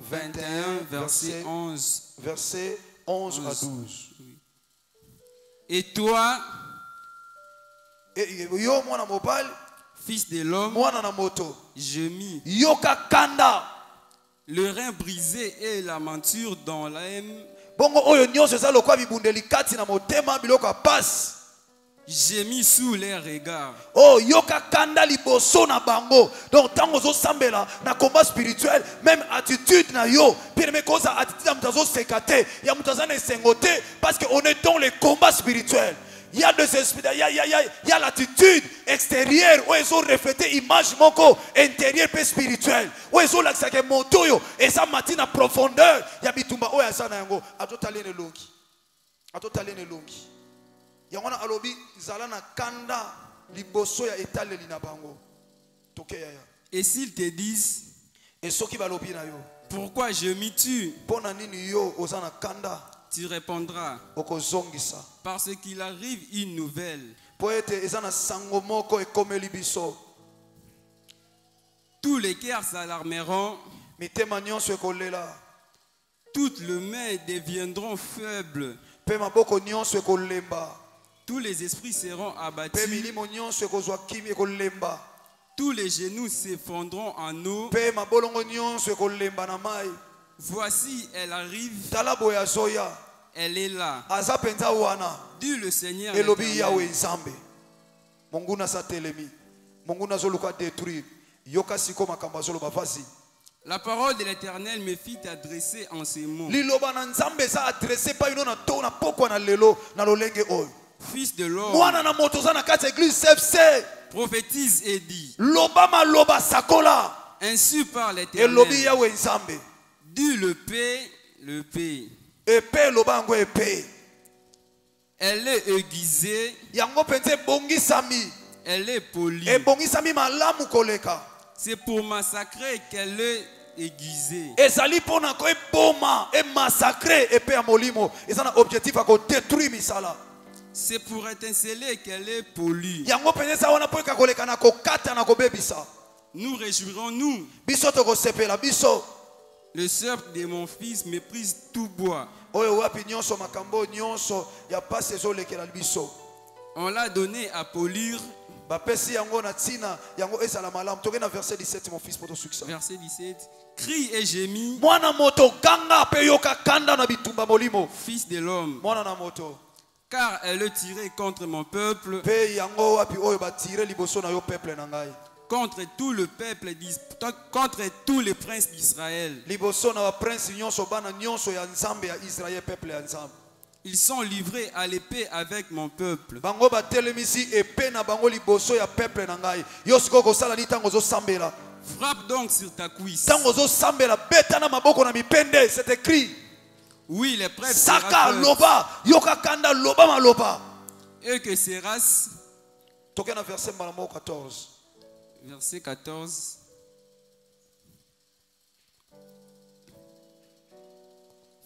21, verset 11. Verset 11 à 12. Oui. Et toi, yo mwana mobile, fils de l'homme, mwana na moto, gémis, yoka kanda. le rein brisé et la menture dans l'âme, Bongo oyo nyonso eza lokwa bibundeli kati na motema biloko passe. gémis sous les regards. Oh yoka kanda liboso na bango. Donc tango zo sambela na combat spirituel, même attitude na yo, puis me koza attitude ya mutazo sekate, ya mutazo na sengote parce que on est dans le combat spirituel. Il y a des esprits, il y a l'attitude extérieure où ils ont reflété image moko intérieure et spirituelle. Où ils ont l'accès montoyo et ça matin en profondeur. Il y a bitumba où ya sana yango atotali ne longi. Atotali ne longi. Ya wana alobi zala na kanda liboso ya etale lina bango. Toke ya. Et s'ils te disent, et soki balobi na yo, pourquoi je m'y tue? Pona nini yo ozana kanda? Tu répondras, parce qu'il arrive une nouvelle. Tous les cœurs s'alarmeront, toutes les mains deviendront faibles, tous les esprits seront abattus, tous les genoux s'effondront en eau. Voici, elle arrive. Elle est là. Dit le Seigneur. La parole de l'Éternel me fit adresser en ces mots. Fils de l'homme, prophétise et dit, ainsi parle l'Éternel. Dit le paix. Elle est aiguisée. Elle est polie. C'est pour massacrer qu'elle est aiguisée. C'est pour étinceler qu'elle est polie. Nous réjouirons-nous. Le sceptre de mon fils méprise tout bois. On l'a donné à polir. Verset 17, mon fils, pour ton succès. Verset 17. Crie et gémis. Fils de l'homme. Car elle est tirée contre mon peuple. Contre tout le peuple, contre tous les princes d'Israël. Ils sont livrés à l'épée avec mon peuple. Frappe donc sur ta cuisse. C'est écrit. Oui, les prêtres sera et que Séras. Verset 14.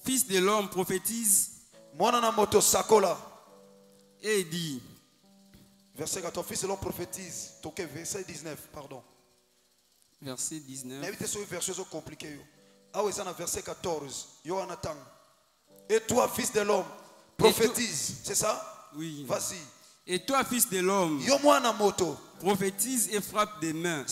Fils de l'homme prophétise et dit. Verset 14. Fils de l'homme prophétise. Verset 19, pardon. Verset 19. Verset 14. Et toi, fils de l'homme, prophétise. C'est ça? Oui. Vas-y. Et toi, fils de l'homme, prophétise et frappe des mains.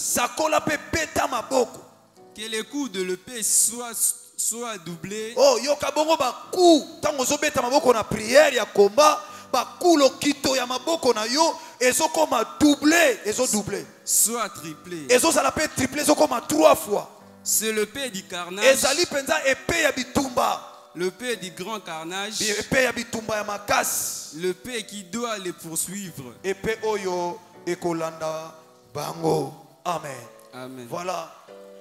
Que les coups de l'épée soient doublés. Oh, yoka bongo ba coup. Tango zo beta maboko na prière ya combat, ba coup lokito ya maboko na yo, ezo koma doublé, ezo doublé. Soit triplé. Ezo ça l'appelle triplé, ezo koma 3 fois. C'est l'épée du carnage. Ezali penza épée ya bitumba. L'épée du grand carnage. Épée ya bitumba ya makasi. L'épée qui doit les poursuivre. Épée oyo ekolanda bango. Amen. Amen. Voilà.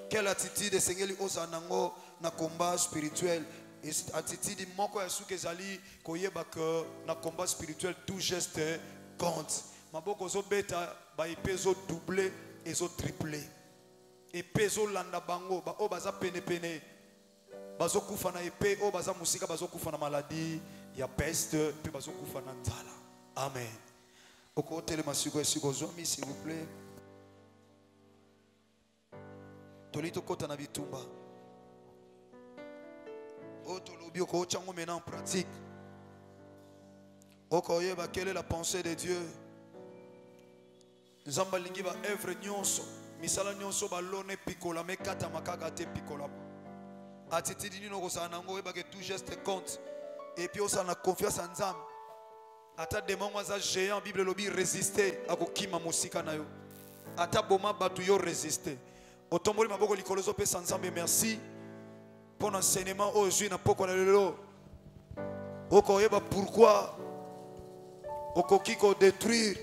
Quelle attitude Seigneur osanango na combat spirituel. Attitude moko ya suke zali koyeba que na combat spirituel tout geste compte. Maboko zo beta ba épée zo doublé et zo triplé. Épée zo landa bango ba o baza pene pene. Bazo kufa na épée o baza musika bazo kufa na maladie ya peste puis bazo kufa na nzala. Amen. Oko telema siko siko zomi s'il vous plaît. Tolito kota na bitumba. O tolobi oko chango maintenant en pratique. Oko yeba quelle est la pensée de Dieu. Nzamba lingi ba œuvre nyonso, misala nyonso ba lone pikola me kata makaka te pikola. Attitude nino ko sanango yeba que tout geste compte. Et puis on s'en a confiance en Nzamba. Ata démon waza géant Bible lobi résister akokima musika na yo. Ata boma batu yo résister. Otomboli maboko likolozo pe sanzambe merci pour l'enseignement aujourd'hui na poko na lelo. Oko yeba pourquoi oko kiko détruire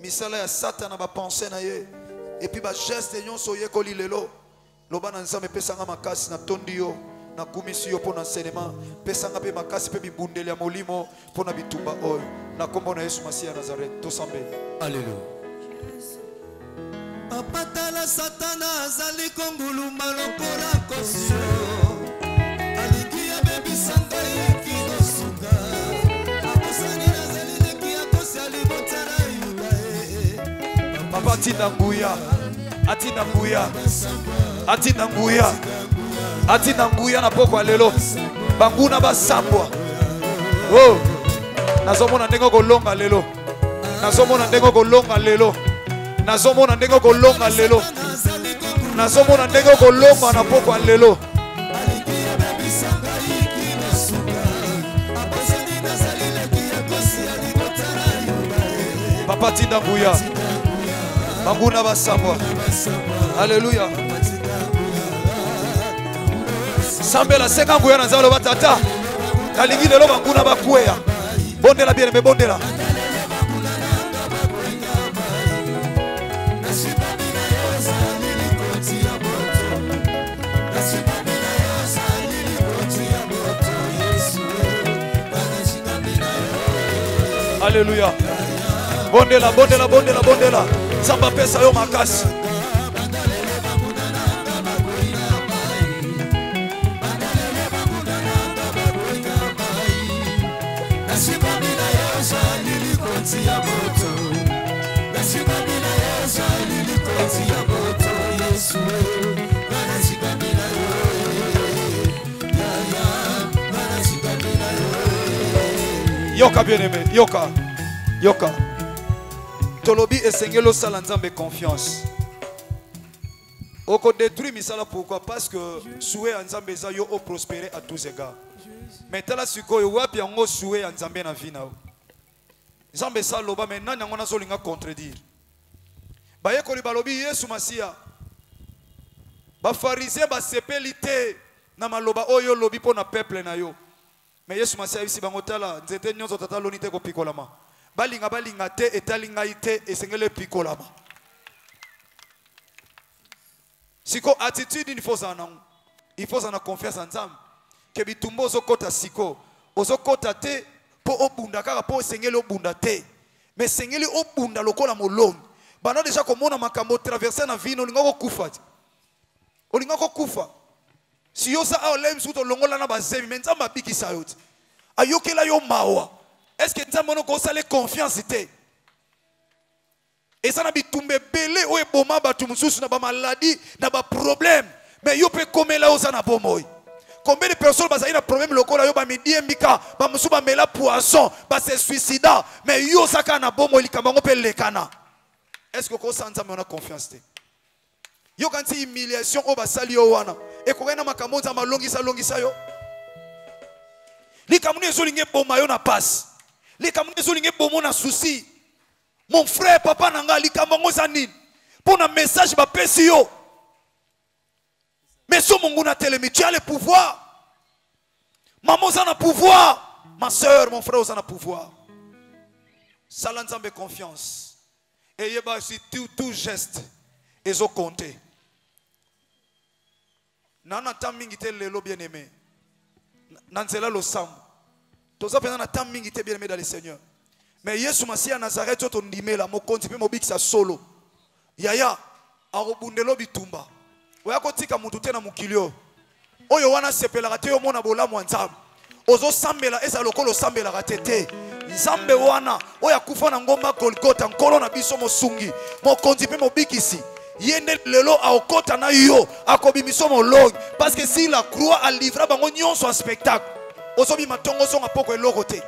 misala ya Satan na ba pensée na ye et puis ba geste nyonso ye ko lilelo. Loba na nzambe pesanga makasi na tondi yo na kumisi yo pour l'enseignement pesanga pe makasi pe bibundeli ya molimo pour na bitumba oyo na kombo na Yesu Masiya Nazareth tosambe. Alléluia. Papatala satana azali konguluma lokola kosio aliki ya bebi sanga iki nosuka akosani azali leki ya kosi alibotana yuda Papa atina nguya atina nguya atina nguya atina nguya na poko alelo banguna basambwa oh nazomona ndengo kolonga lelo nazomona ndengo kolonga lelo nazomona ndengo kolonga lelo nazomona ndengo kolonga na poko lelo Papa tinda nguya banguna basambwa Alléluia Sambela senga nguya na zalo batata kalingi lelo banguna bakweya bondela bien me bondela Alléluia. Bondela, bondela, bondela, bondela. Samba pesa yo makasi. Yoka bien aimé, yoka, yoka. Tolobi esengelo sala nzambe confiance. Oko détruire misala pourquoi? Parce que souhait nzambe za yo o prospérer à tous égards. Mais tala sikoyo wapi yango souhait nzambe na vie na o. Nzambe sa loba mais nani yango nazo linga contredire. Ba yekoli balobi Yesu Masiya. Ba pharisien ba sepelité na maloba oyo lobi po na peuple na yo. Mais Yesu Masiya bisi bangotala nzete nyonso tata lonite ko pikolama. Balinga te etalinga ite esengele pikolama. Siko attitude il faut ça non. Il faut ça confiance en Nzambe. Que bitumbo zo kota siko. Ozo kota te po obunda kaka po esengele obunda te. Mais esengele obunda lokola molongi. Bana déjà komona makambo traverser na vie no lingako kufa. Olingako kufa. Si yo sa olem suto longola na bazemi mais Nzambe abikisa yo. Ayokela yo mawa. Est-ce que Nzambe no ko sale confiance te? Et ça n'a bitumbe belé ou eboma batu mususu na ba maladie na ba problème mais yo pe komela o sana bomoy. Combien de personnes bazali na problème lokola yo ba midi mbika ba musu ba mela poisson ba se suicida mais yo saka na bomoy likambango pe lekana. Est-ce que ko sa Nzambe on a confiance te? Yo kanti humiliation o basali yo wana. E ko na makambo nzamba longisa yo. Likamuni ezolinge boma yo na passe. Likamuni ezolinge bomo na souci. Mon frère papa nanga likambo ngoza nini? Pour un message ba pesi yo. Mais so monguna telemi, tu as le pouvoir. Maman a le pouvoir. Ma soeur, mon frère, a le pouvoir. Salan Nzambe confiance. Et yeba aussi tout geste. Et zo compter. Nana tamingi te lelo bien aimé. Nanzela lo sam. Toza pena na tamingi te bien aimé dans le Seigneur. Mais Yesu Masia Nazareth to ndimela mo konti pe mo bikisa solo. Yaya arobundelo bitumba. Oya kotika mutu te na mukilio. Oyo wana sepelaka te yo mona bolamu nzambe. Ozo sambela eza lokolo sambela ratete. Nzambe wana oya kufa na ngomba Golgotha nkolo na biso mosungi. Mo konti pe mo bikisi. Yende lelo aokota na yo akobimiso molongi parce que si la croix a livré bango nyonso en spectacle. Ozo bi matongo zonga poko eloko te.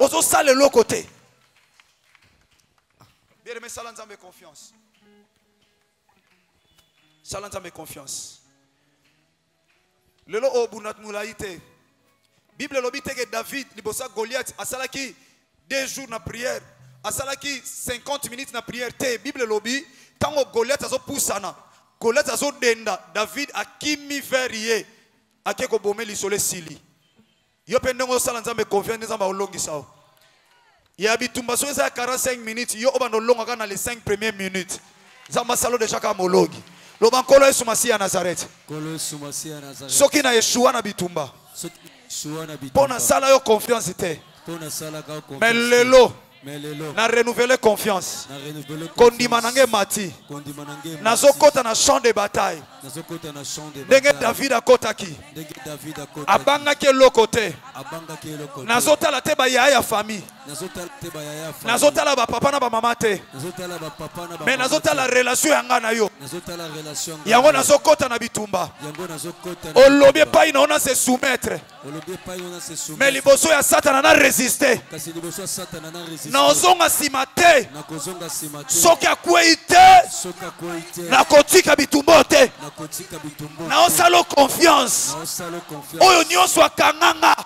Ozo sale eloko te. Bien aimé, Salan Nzambe confiance. Salan Nzambe confiance. Lelo obunat mulaite. Bible lobite que David libosa Goliath asalaki 2 jours na prière. Asalaki 50 minutes na prière te. Bible lobi tango Goliath azo pusana. Goliath azo denda. David akimi verie. Akeko bomé lisole sili. Yo pendongo Salan Nzambe confiance Nzamba olongisa o. Ya bitumba so eza 45 minutes. Yo obando longa na les 5 premières minutes. Nzamba salo de chaka mologi. Loba nkolo Yesu Masia Nazareth. Soki na Yeshua na bitumba. Pona sala yo confiance te. Mais lelo na renouveler confiance. Kondima nange mati. Nazokota na champ de bataille. Ndenge David akotaki. Abangaki eloko te. Nazotala te ba yaya famille. Nazotala ba papa na ba mama te. Mais nazotala relation yanga na yo. Yango nazokota na bitumba. Olobi pa ina ona se soumettre. Mais liboso ya Satan na résister. Na ozonga sima te. Soki akwe ite. Na kotika bitumba te. Na osalo confiance. Oyo nyonso akanganga.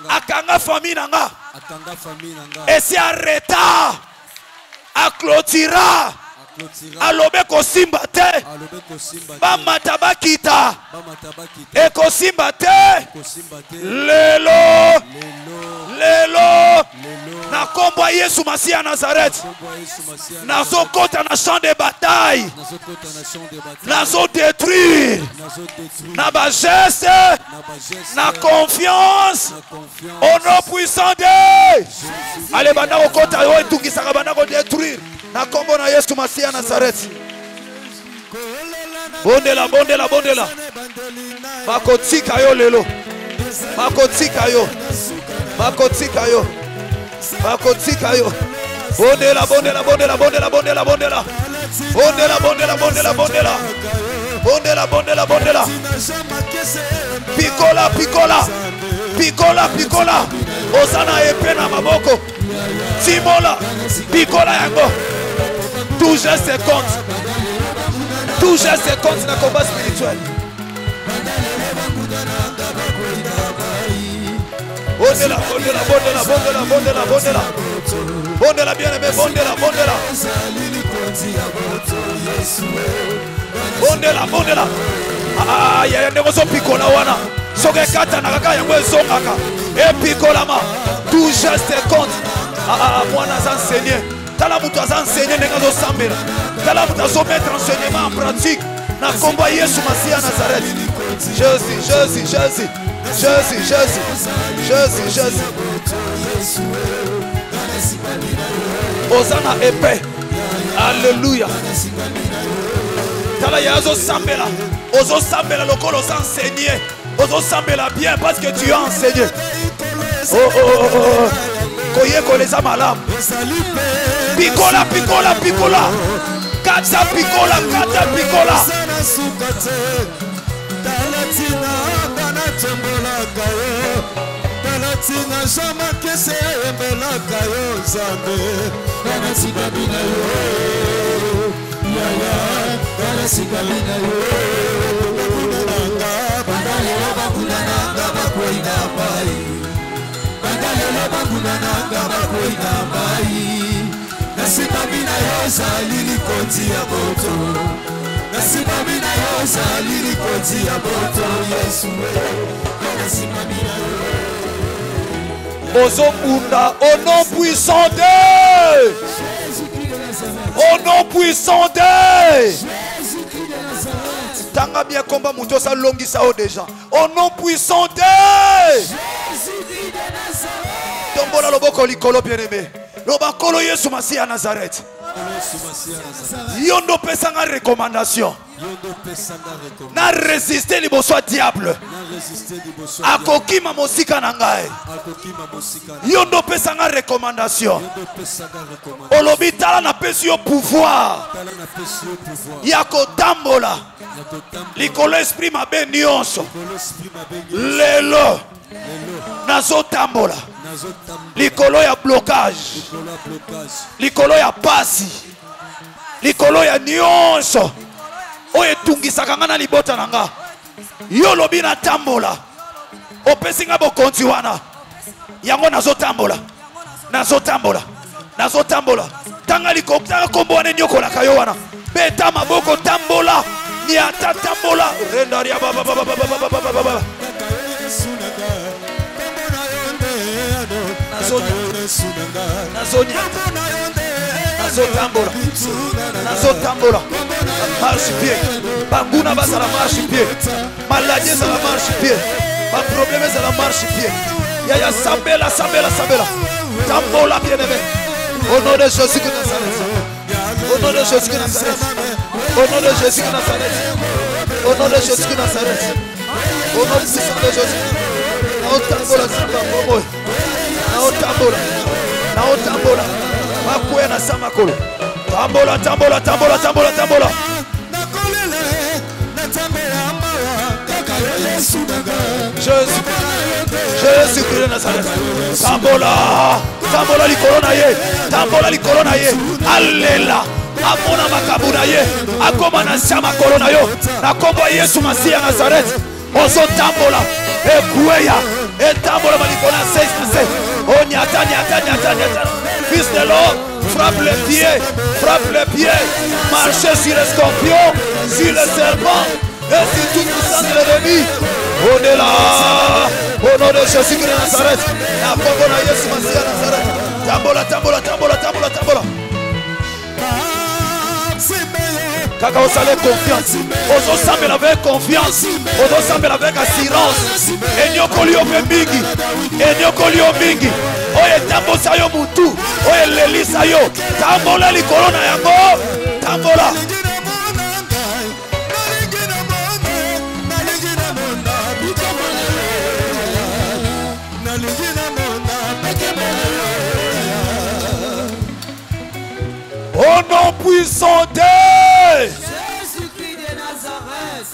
Akanga famille nanga. Et si arrêta. Aklotira. Alobe kosimba te. Bamata bakita. E kosimba te. Lelo. Na kombo Yesu Masia Nazareth. Nazo kota na champ de bataille. Nazo détruire. Na ba geste. Na confiance. Au nom puissant de. Allez bana ko kota yo etukisaka bana ko détruire. Na kombo na Yesu Masia Nazareth. Bondela. Makotika yo lelo. Makotika yo. Bondela. Pikola. Osana epena maboko. Timola. Pikola yango. Tout geste compte. Tout geste compte dans le combat spirituel. Bondela. Bondela bien aimé, bondela. Ah, ya ndeko so pikola wana. Soke kata na kaka yango ezongaka. E pikola ma. Tout geste compte. Mwana s'enseigner. Tala mutu azanseigner ndenge zo sambela. Tala mutu azo mettre enseignement en pratique. Na komba Yesu Masia Nazareth. Jésus. Osana épée. Alléluia. Tala ya zo sambela. Ozo sambela lokolo s'enseigner. Ozo sambela bien parce que tu as enseigné. Oh. Koye koleza malamu. Pikola. Kata pikola. Talatina jama kese embelaka yo Nzambe. Kana sibabina yo. Yaya. nasika bina yo bandalelo bakunananga bakwenda pai bandalelo bakunananga bakwenda pai nasika bina yo zali likoti ya boto nasika bina yo zali likoti ya boto Yesu nasika bina yo Bozobunda au nom puissant de au nom puissant de Tanga bien combat muto sa longi sao déjà au nom puissant de Tombola loboko likolo bien-aimé lobakolo Yesu Masiya à Nazareth Yondo pesanga recommandation na résister liboso diable akokima mosika na ngai yondo pesanga recommandation olobi tala na pesi yo pouvoir ya kotambola likolo esprit mabe nyonso lelo nazotambola likolo ya blocage likolo ya pasi likolo ya nyonso oyo etungisaka nga na libota na nga yo lobi na tambola opesi nga bokonzi wana yango nazotambola tanga likotaka kombo wana enyokolaka yo wana beta maboko tambola ni ata tambola rendaria bababababababababa nazotambola marche pied banguna bazala marche pied maladie ezala marche pied baproblème ezala marche pied yaya sambela tambola bien-aimé au nom de Jésus de Nazareth au nom de Jésus de Nazareth au nom de Jésus de Nazareth au nom de Jésus de Nazareth au nom puissant de Jésus naotambola samba boboy naotambola makuya na samakolo tambola Jésus Christ de Nazareth tambola likolo na ye alela amona makabu na ye akoma na samakolo na yo na kombo Yesu Masiya Nazareth ozotambola ekweya etambola malikolo na 6 na 7 oh nyata fils de l'homme frappe les pieds marchez sur les scorpions sur les serpents et sur toute puissance de l'ennemi on est là au nom de Jésus de Nazareth na kombo na Yesu Masiya Nazareth tambola kaka osale confiance ozosambela avec confiance ozosambela avec assurance enyokoli yo mingi oyo etambosa yo mutu oyo elelisa yo tambola likolo na yango tambola au nom puissant de Jésus-Christ de Nazareth.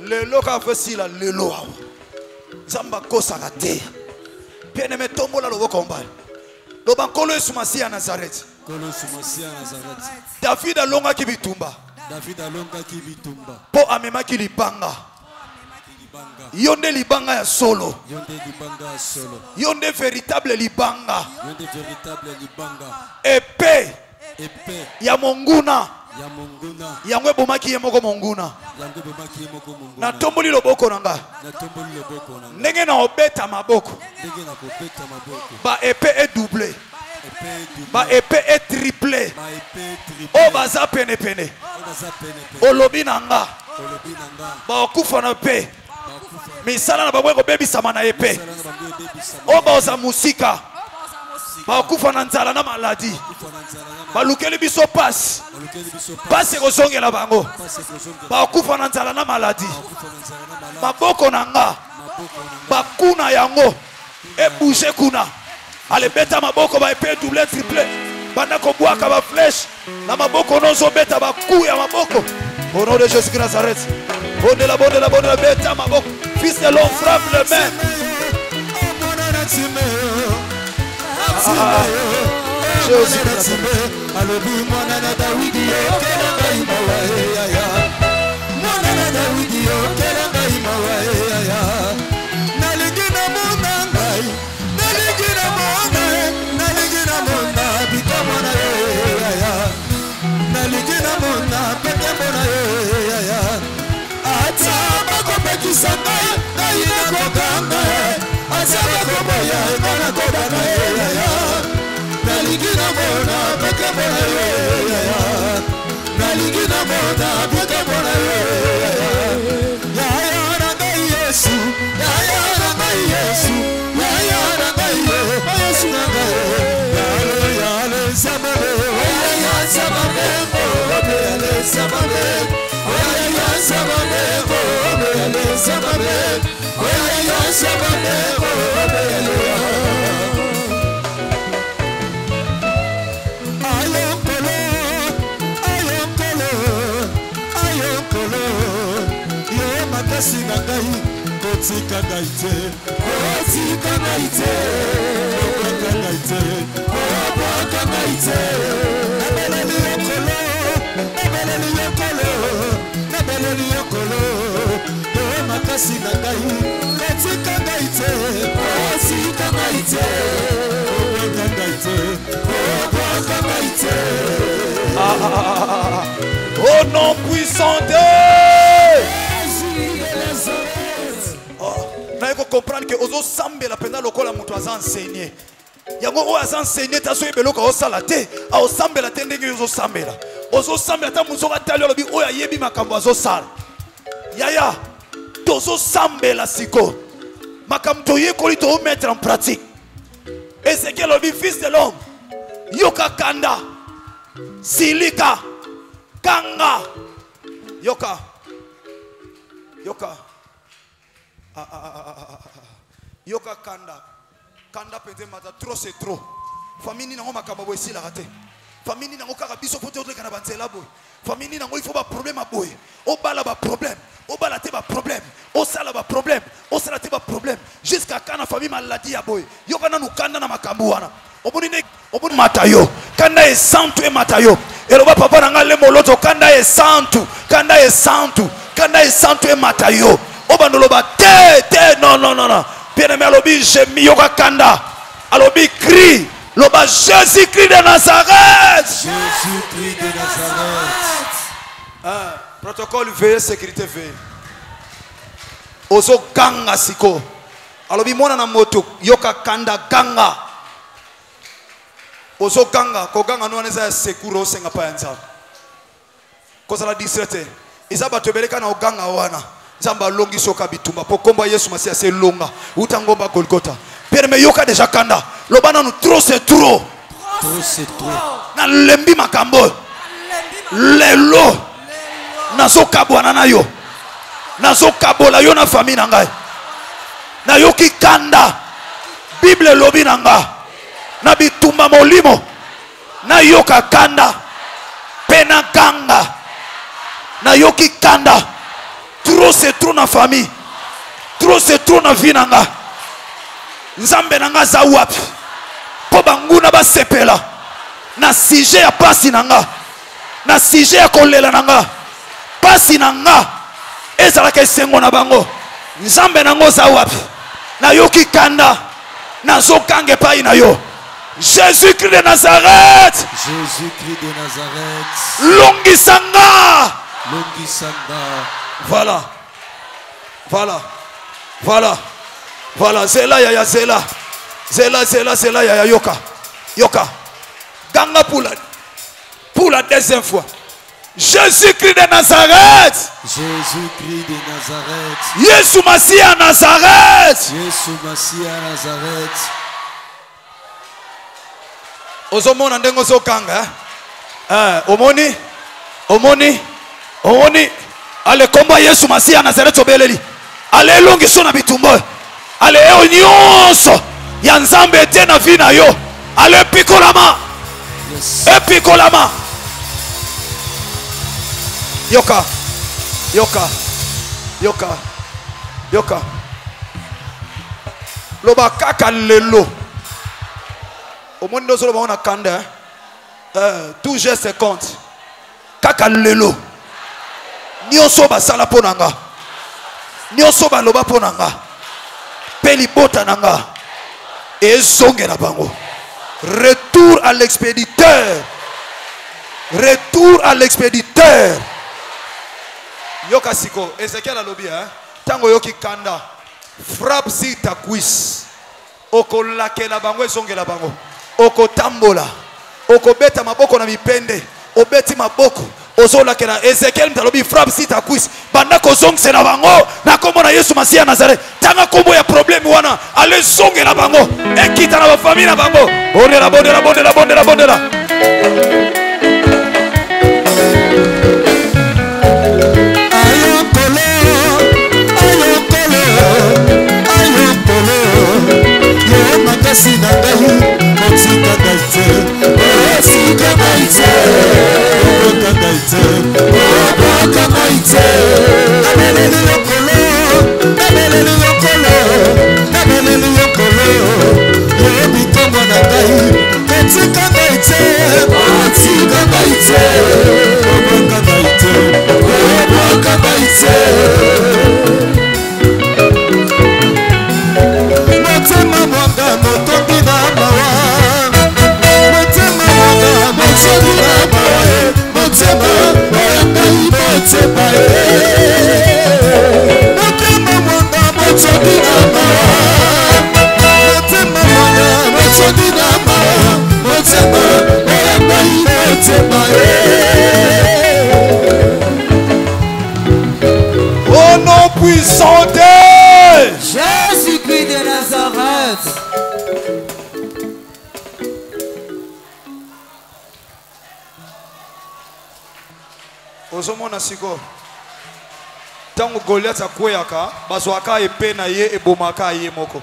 Lelo ka fesila lelo awa zamba kosaka te bien-aimé tombola loboko mbali loba nkolo Yesu Masiya ya Nazareth David alongaki bitumba po amemaki libanga yo nde libanga ya solo yo nde véritable libanga épée ya monguna yango ebomaki ye moko monguna na tomboli loboko na nga ndenge na obeta maboko ba épée est doublé ba épée est triplé o baza pene olobi na nga bakufa na pe misala na babwe kobebisama na épée o baoza musika bakufa na nzala na maladi balukeli biso pasi ekozongela bango bakufa na nzala na maladi maboko na nga bakuna yango ebouge kuna alebeta maboko ba épée double triple banda kobwaka ba flèche na maboko nozobeta baku ya maboko au nom de Jésus de Nazareth bondela beta maboko fils de l'homme frappe le main Jésus mwana na nzambe alobi mwana na Dawidi yokela ngai mawa yaya mwana na Dawidi yokela ngai mawa yaya nalingi na mona ngai nalingi na mona nalingi na mona bikamwa na yaya nalingi na mona petembo na yaya ata bakopekisa ngai ngai nakokanga ata bakoboya ngana kobana yaya nalingi na mona petembo na yaya nalingi na mona petembo na yaya yaya na ngai Yesu yaya na ngai Yesu yaya na ngai Yesu na ngai yale yale sabale yaya sabale yale sabale yaya sabale yale sabale yaya sabale makasi na ngai kotika ngai te kotika ngai te kotika ngai te kotika ngai te nabeleli yokolo nabeleli yokolo nabeleli yokolo yo makasi na ngai kotika ngai te kotika ngai te kotika ngai te kotika ngai te Au nom puissant de na yeko comprendre que ozo sambela penda lokola mutu aza enseigné yango oyo aza enseigné ta soki beloko osala te aosambela te ndenge ozosambela ozosambela ta mosu atali olobi oyo ayebi makambo azosala yaya tozosambela siko makambo toyekoli tomettre en pratique Ézéchiel olobi fils de l'homme yoka kanda silika kanga yoka yoka yoka kanda kanda pete mata trop c'est trop famille nango makamba boy sila raté famille nango kaka biso pote otre kana banzela boy famille nango il faut ba problème boy o bala ba problème o bala te ba problème o sala ba problème o sala te ba problème jusqu'à kana famille maladie ya boy yoka nanu kanda na makambo wana obuni matayo kanda e santu e matayo eloba papa nanga le moloto kanda e santu kanda e santu kanda e santu e matayo obandoloba te non bien aimé alobi jemi yoka kanda alobi crie loba Jésus-Christ de Nazareth Jésus-Christ de Nazareth protocole veille sécurité veille ozo ganga siko alobi mwana na moto yoka kanda ganga ozo ganga ko ganga no aneza sekuro senga pa nzambe kozala disrete izaba tobeleka na oganga wana Zamba longi soka bitumba pokomba Yesu Masia se longa utangomba Golgotha perme yoka deja kanda lobana nu trop c'est trop na lembi makambo lelo nazoka bwana na yo nazoka bola yo na famille na ngai na yoki kanda Bible lobi nanga na bitumba molimo na yoka kanda pena kanga na yoki kanda trop c'est trop na famille trop c'est trop na vie nanga nzambe nanga za wapi po banguna ba sepela na sujet ya pasi nanga na sujet ya kolela nanga pasi nanga ezala ke sengo na bango nzambe nango za wapi na yoki kanda na zokange pai na yo Jésus-Christ de Nazareth Jésus-Christ de Nazareth longisanga Voilà. Zela ya zela. Zela ya yoka. Ganga pour la deuxième fois. Jésus-Christ de Nazareth. Jésus-Christ de Nazareth. Yesu Masia Nazareth. Yesu Masia Nazareth. Ozomona ndengo zokanga. Omoni. Ale komba Yesu Masia Nazareth obeleli. Ale longi sona bitumbo. Ale nyonso ya nzambe tena vina yo. Ale pikolama. Yes. Epikolama. Yoka. Loba kaka lelo. Omoni ndozo loba ona kanda. Tout geste compte. Kaka lelo. Nyonso basala ponanga. Nyonso baloba ponanga. Peli bota nanga. Et zonge na bango. Retour à l'expéditeur. Retour à l'expéditeur. Yoka siko. Ezekiel alobi hein. Tango yoki kanda. Frappe si ta cuisse. Oko lake la bango zonge la bango. Oko tambola. Oko beta maboko na mipende. Obeti maboko. Ozola kena Ezekiel mtalobi frappe si ta cuisse. Banda ko zonge se na bango. Na kombo na Yesu Masia Nazareth. Tanga kombo ya problème wana. Ale zonge la bango. Ekita na ba famille na bango. Bondela bondela bondela bondela bondela. Makasi na ngai motika gaite motika gaite motika gaite motika gaite abeleli yokolo abeleli yokolo abeleli yokolo yebi kombo na ngai motika gaite motika gaite motika gaite motika gaite. Au nom puissant de Jésus-Christ de Nazareth. Ozomona siko. Tango Goliath akweyaka, bazwaka epe na ye ebomaka ye moko.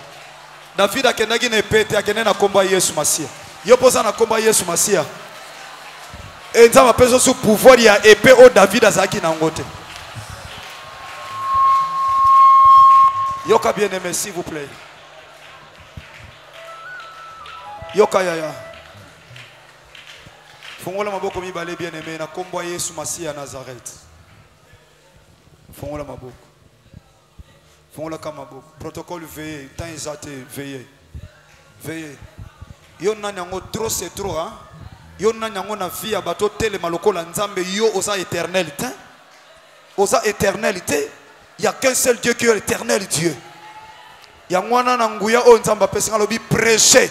David akendaki na epete akende na komba Yesu Masia. Yo poza na komba Yesu Masia. Enza mapeso sous pouvoir ya epée o David azaki na ngote. Yoka bien-aimé s'il vous plaît. Yoka yaya. Fongola maboko mibale bien-aimé na kombo Yesu Masia Nazareth. Fongola maboko. Fongola kama maboko. Protocole veillez, temps exact veillez. Veillez. Yo na nyango trop c'est trop hein. Yo na nyango na vie abato tele maloko la nzambe yo osa éternalité. Osa éternalité. Il n'y a qu'un seul Dieu qui est l'éternel Dieu. Il y a un nanguya o nzamba pesinga lobi prêcher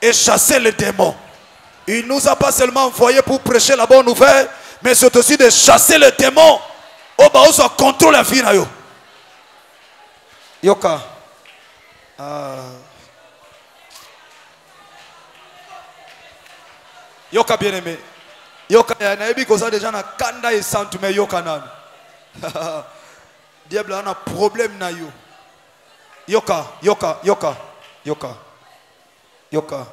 et chasser les démons. Il nous a pas seulement envoyé pour prêcher la bonne nouvelle, mais c'est aussi de chasser les démons. Oh bah on soit contrôle la vie na yo. Yoka. Yoka bien aimé. Yoka ya naebi koza déjà na kanda et santume yoka nan. Diable a un problème na yo. Yoka, yoka, yoka, yoka, yoka,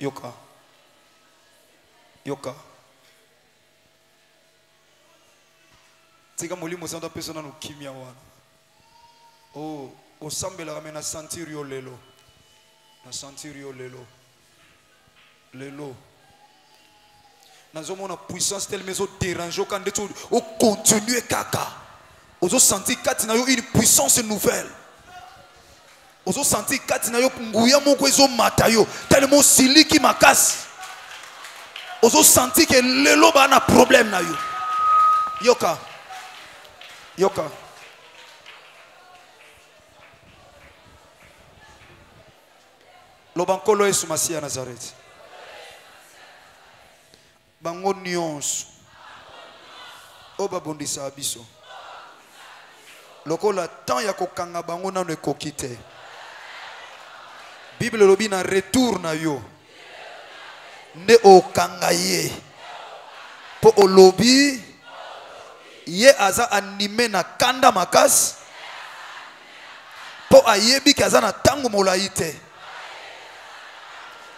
yoka, yoka. Tika molimo santa persona no kimia wana. Oh, osambela ramena sentir yo lelo. Na sentir yo lelo. Lelo. Nazomona puissance telle maison dérange quand tu o continuer kaka. Ozo senti katina yo une puissance nouvelle. Ozo senti katina yo nguya moko ezo matayo tellement siliki makasi. Ozo senti que lelo ba na problème na yo. Yoka. Yoka. Lobankolo Yesu Masia Nazareth. Bango nyonso. Oba bondisa abiso. Lokola temps ya kokanga bango nano ekoki te. Bible lobi na retour na yo. Nde okanga ye. Po olobi ye aza animé na kanda makasi. Po ayebi ki aza na tango molai te.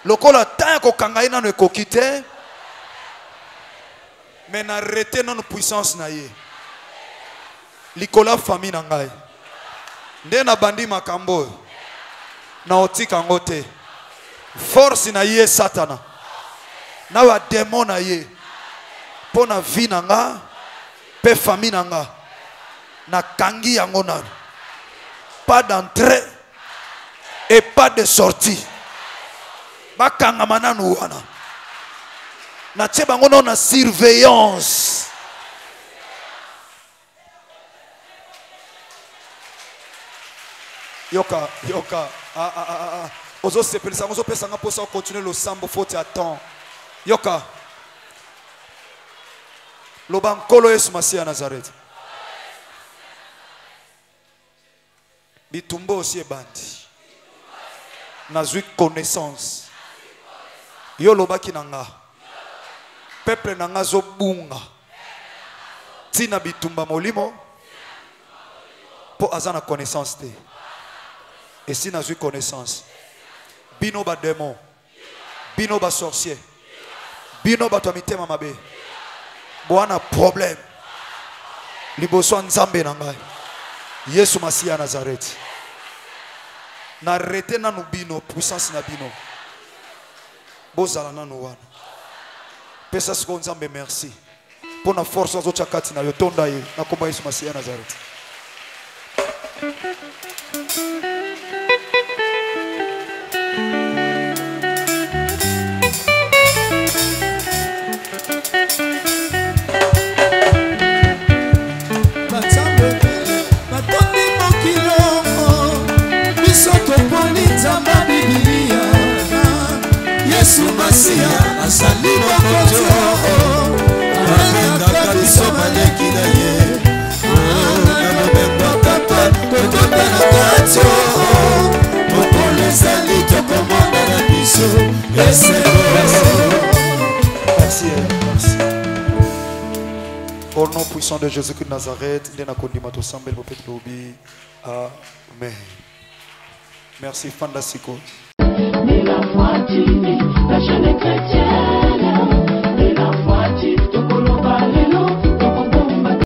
Lokola temps ya kokanga ye nano ekoki te. Mais na rete nano puissance na ye. Likola famille na ngai. Nde na bandi makambo. Na otika ngote. Force na ye satana. na wa démon na ye po na vie na nga pe famille na nga na kangi yango nanu pas d'entrée et pas de sortie bakangama nanu wana na tie bango na surveillance yoka ozo sepelisa ozo pesa nga posa continuer le sambo faute à temps yoka loba nkolo Yesu Masiya Nazareth bitumbo aussi ebandi nazwi connaissance yo lobaki na nga peuple na nga zo bunga tina bitumba molimo po aza na connaissance te et si nazwi connaissance bino ba démon bino ba sorcier bino ba to mitema mabe boana problème liboso nzambe na ngai Yesu Masiya Nazareth na rete nanu bino puissance na bino bozala nanu wana pesa siko nzambe merci pour na force azo chakati na yo tonda ye na komba Yesu Masiya Nazareth. Yesu Masiya asali mokoto Amendaka biso maleki na ye Amendaka papa Kotoka na katio Mokolo ezali tokomona na biso Merci, merci. Au nom puissant de Jésus-Christ de Nazareth, Ndena Kondima Tosambel Bopet Lobi. Amen. Merci Fanda Siko. Mais la foi tu vis, la jeune chrétienne.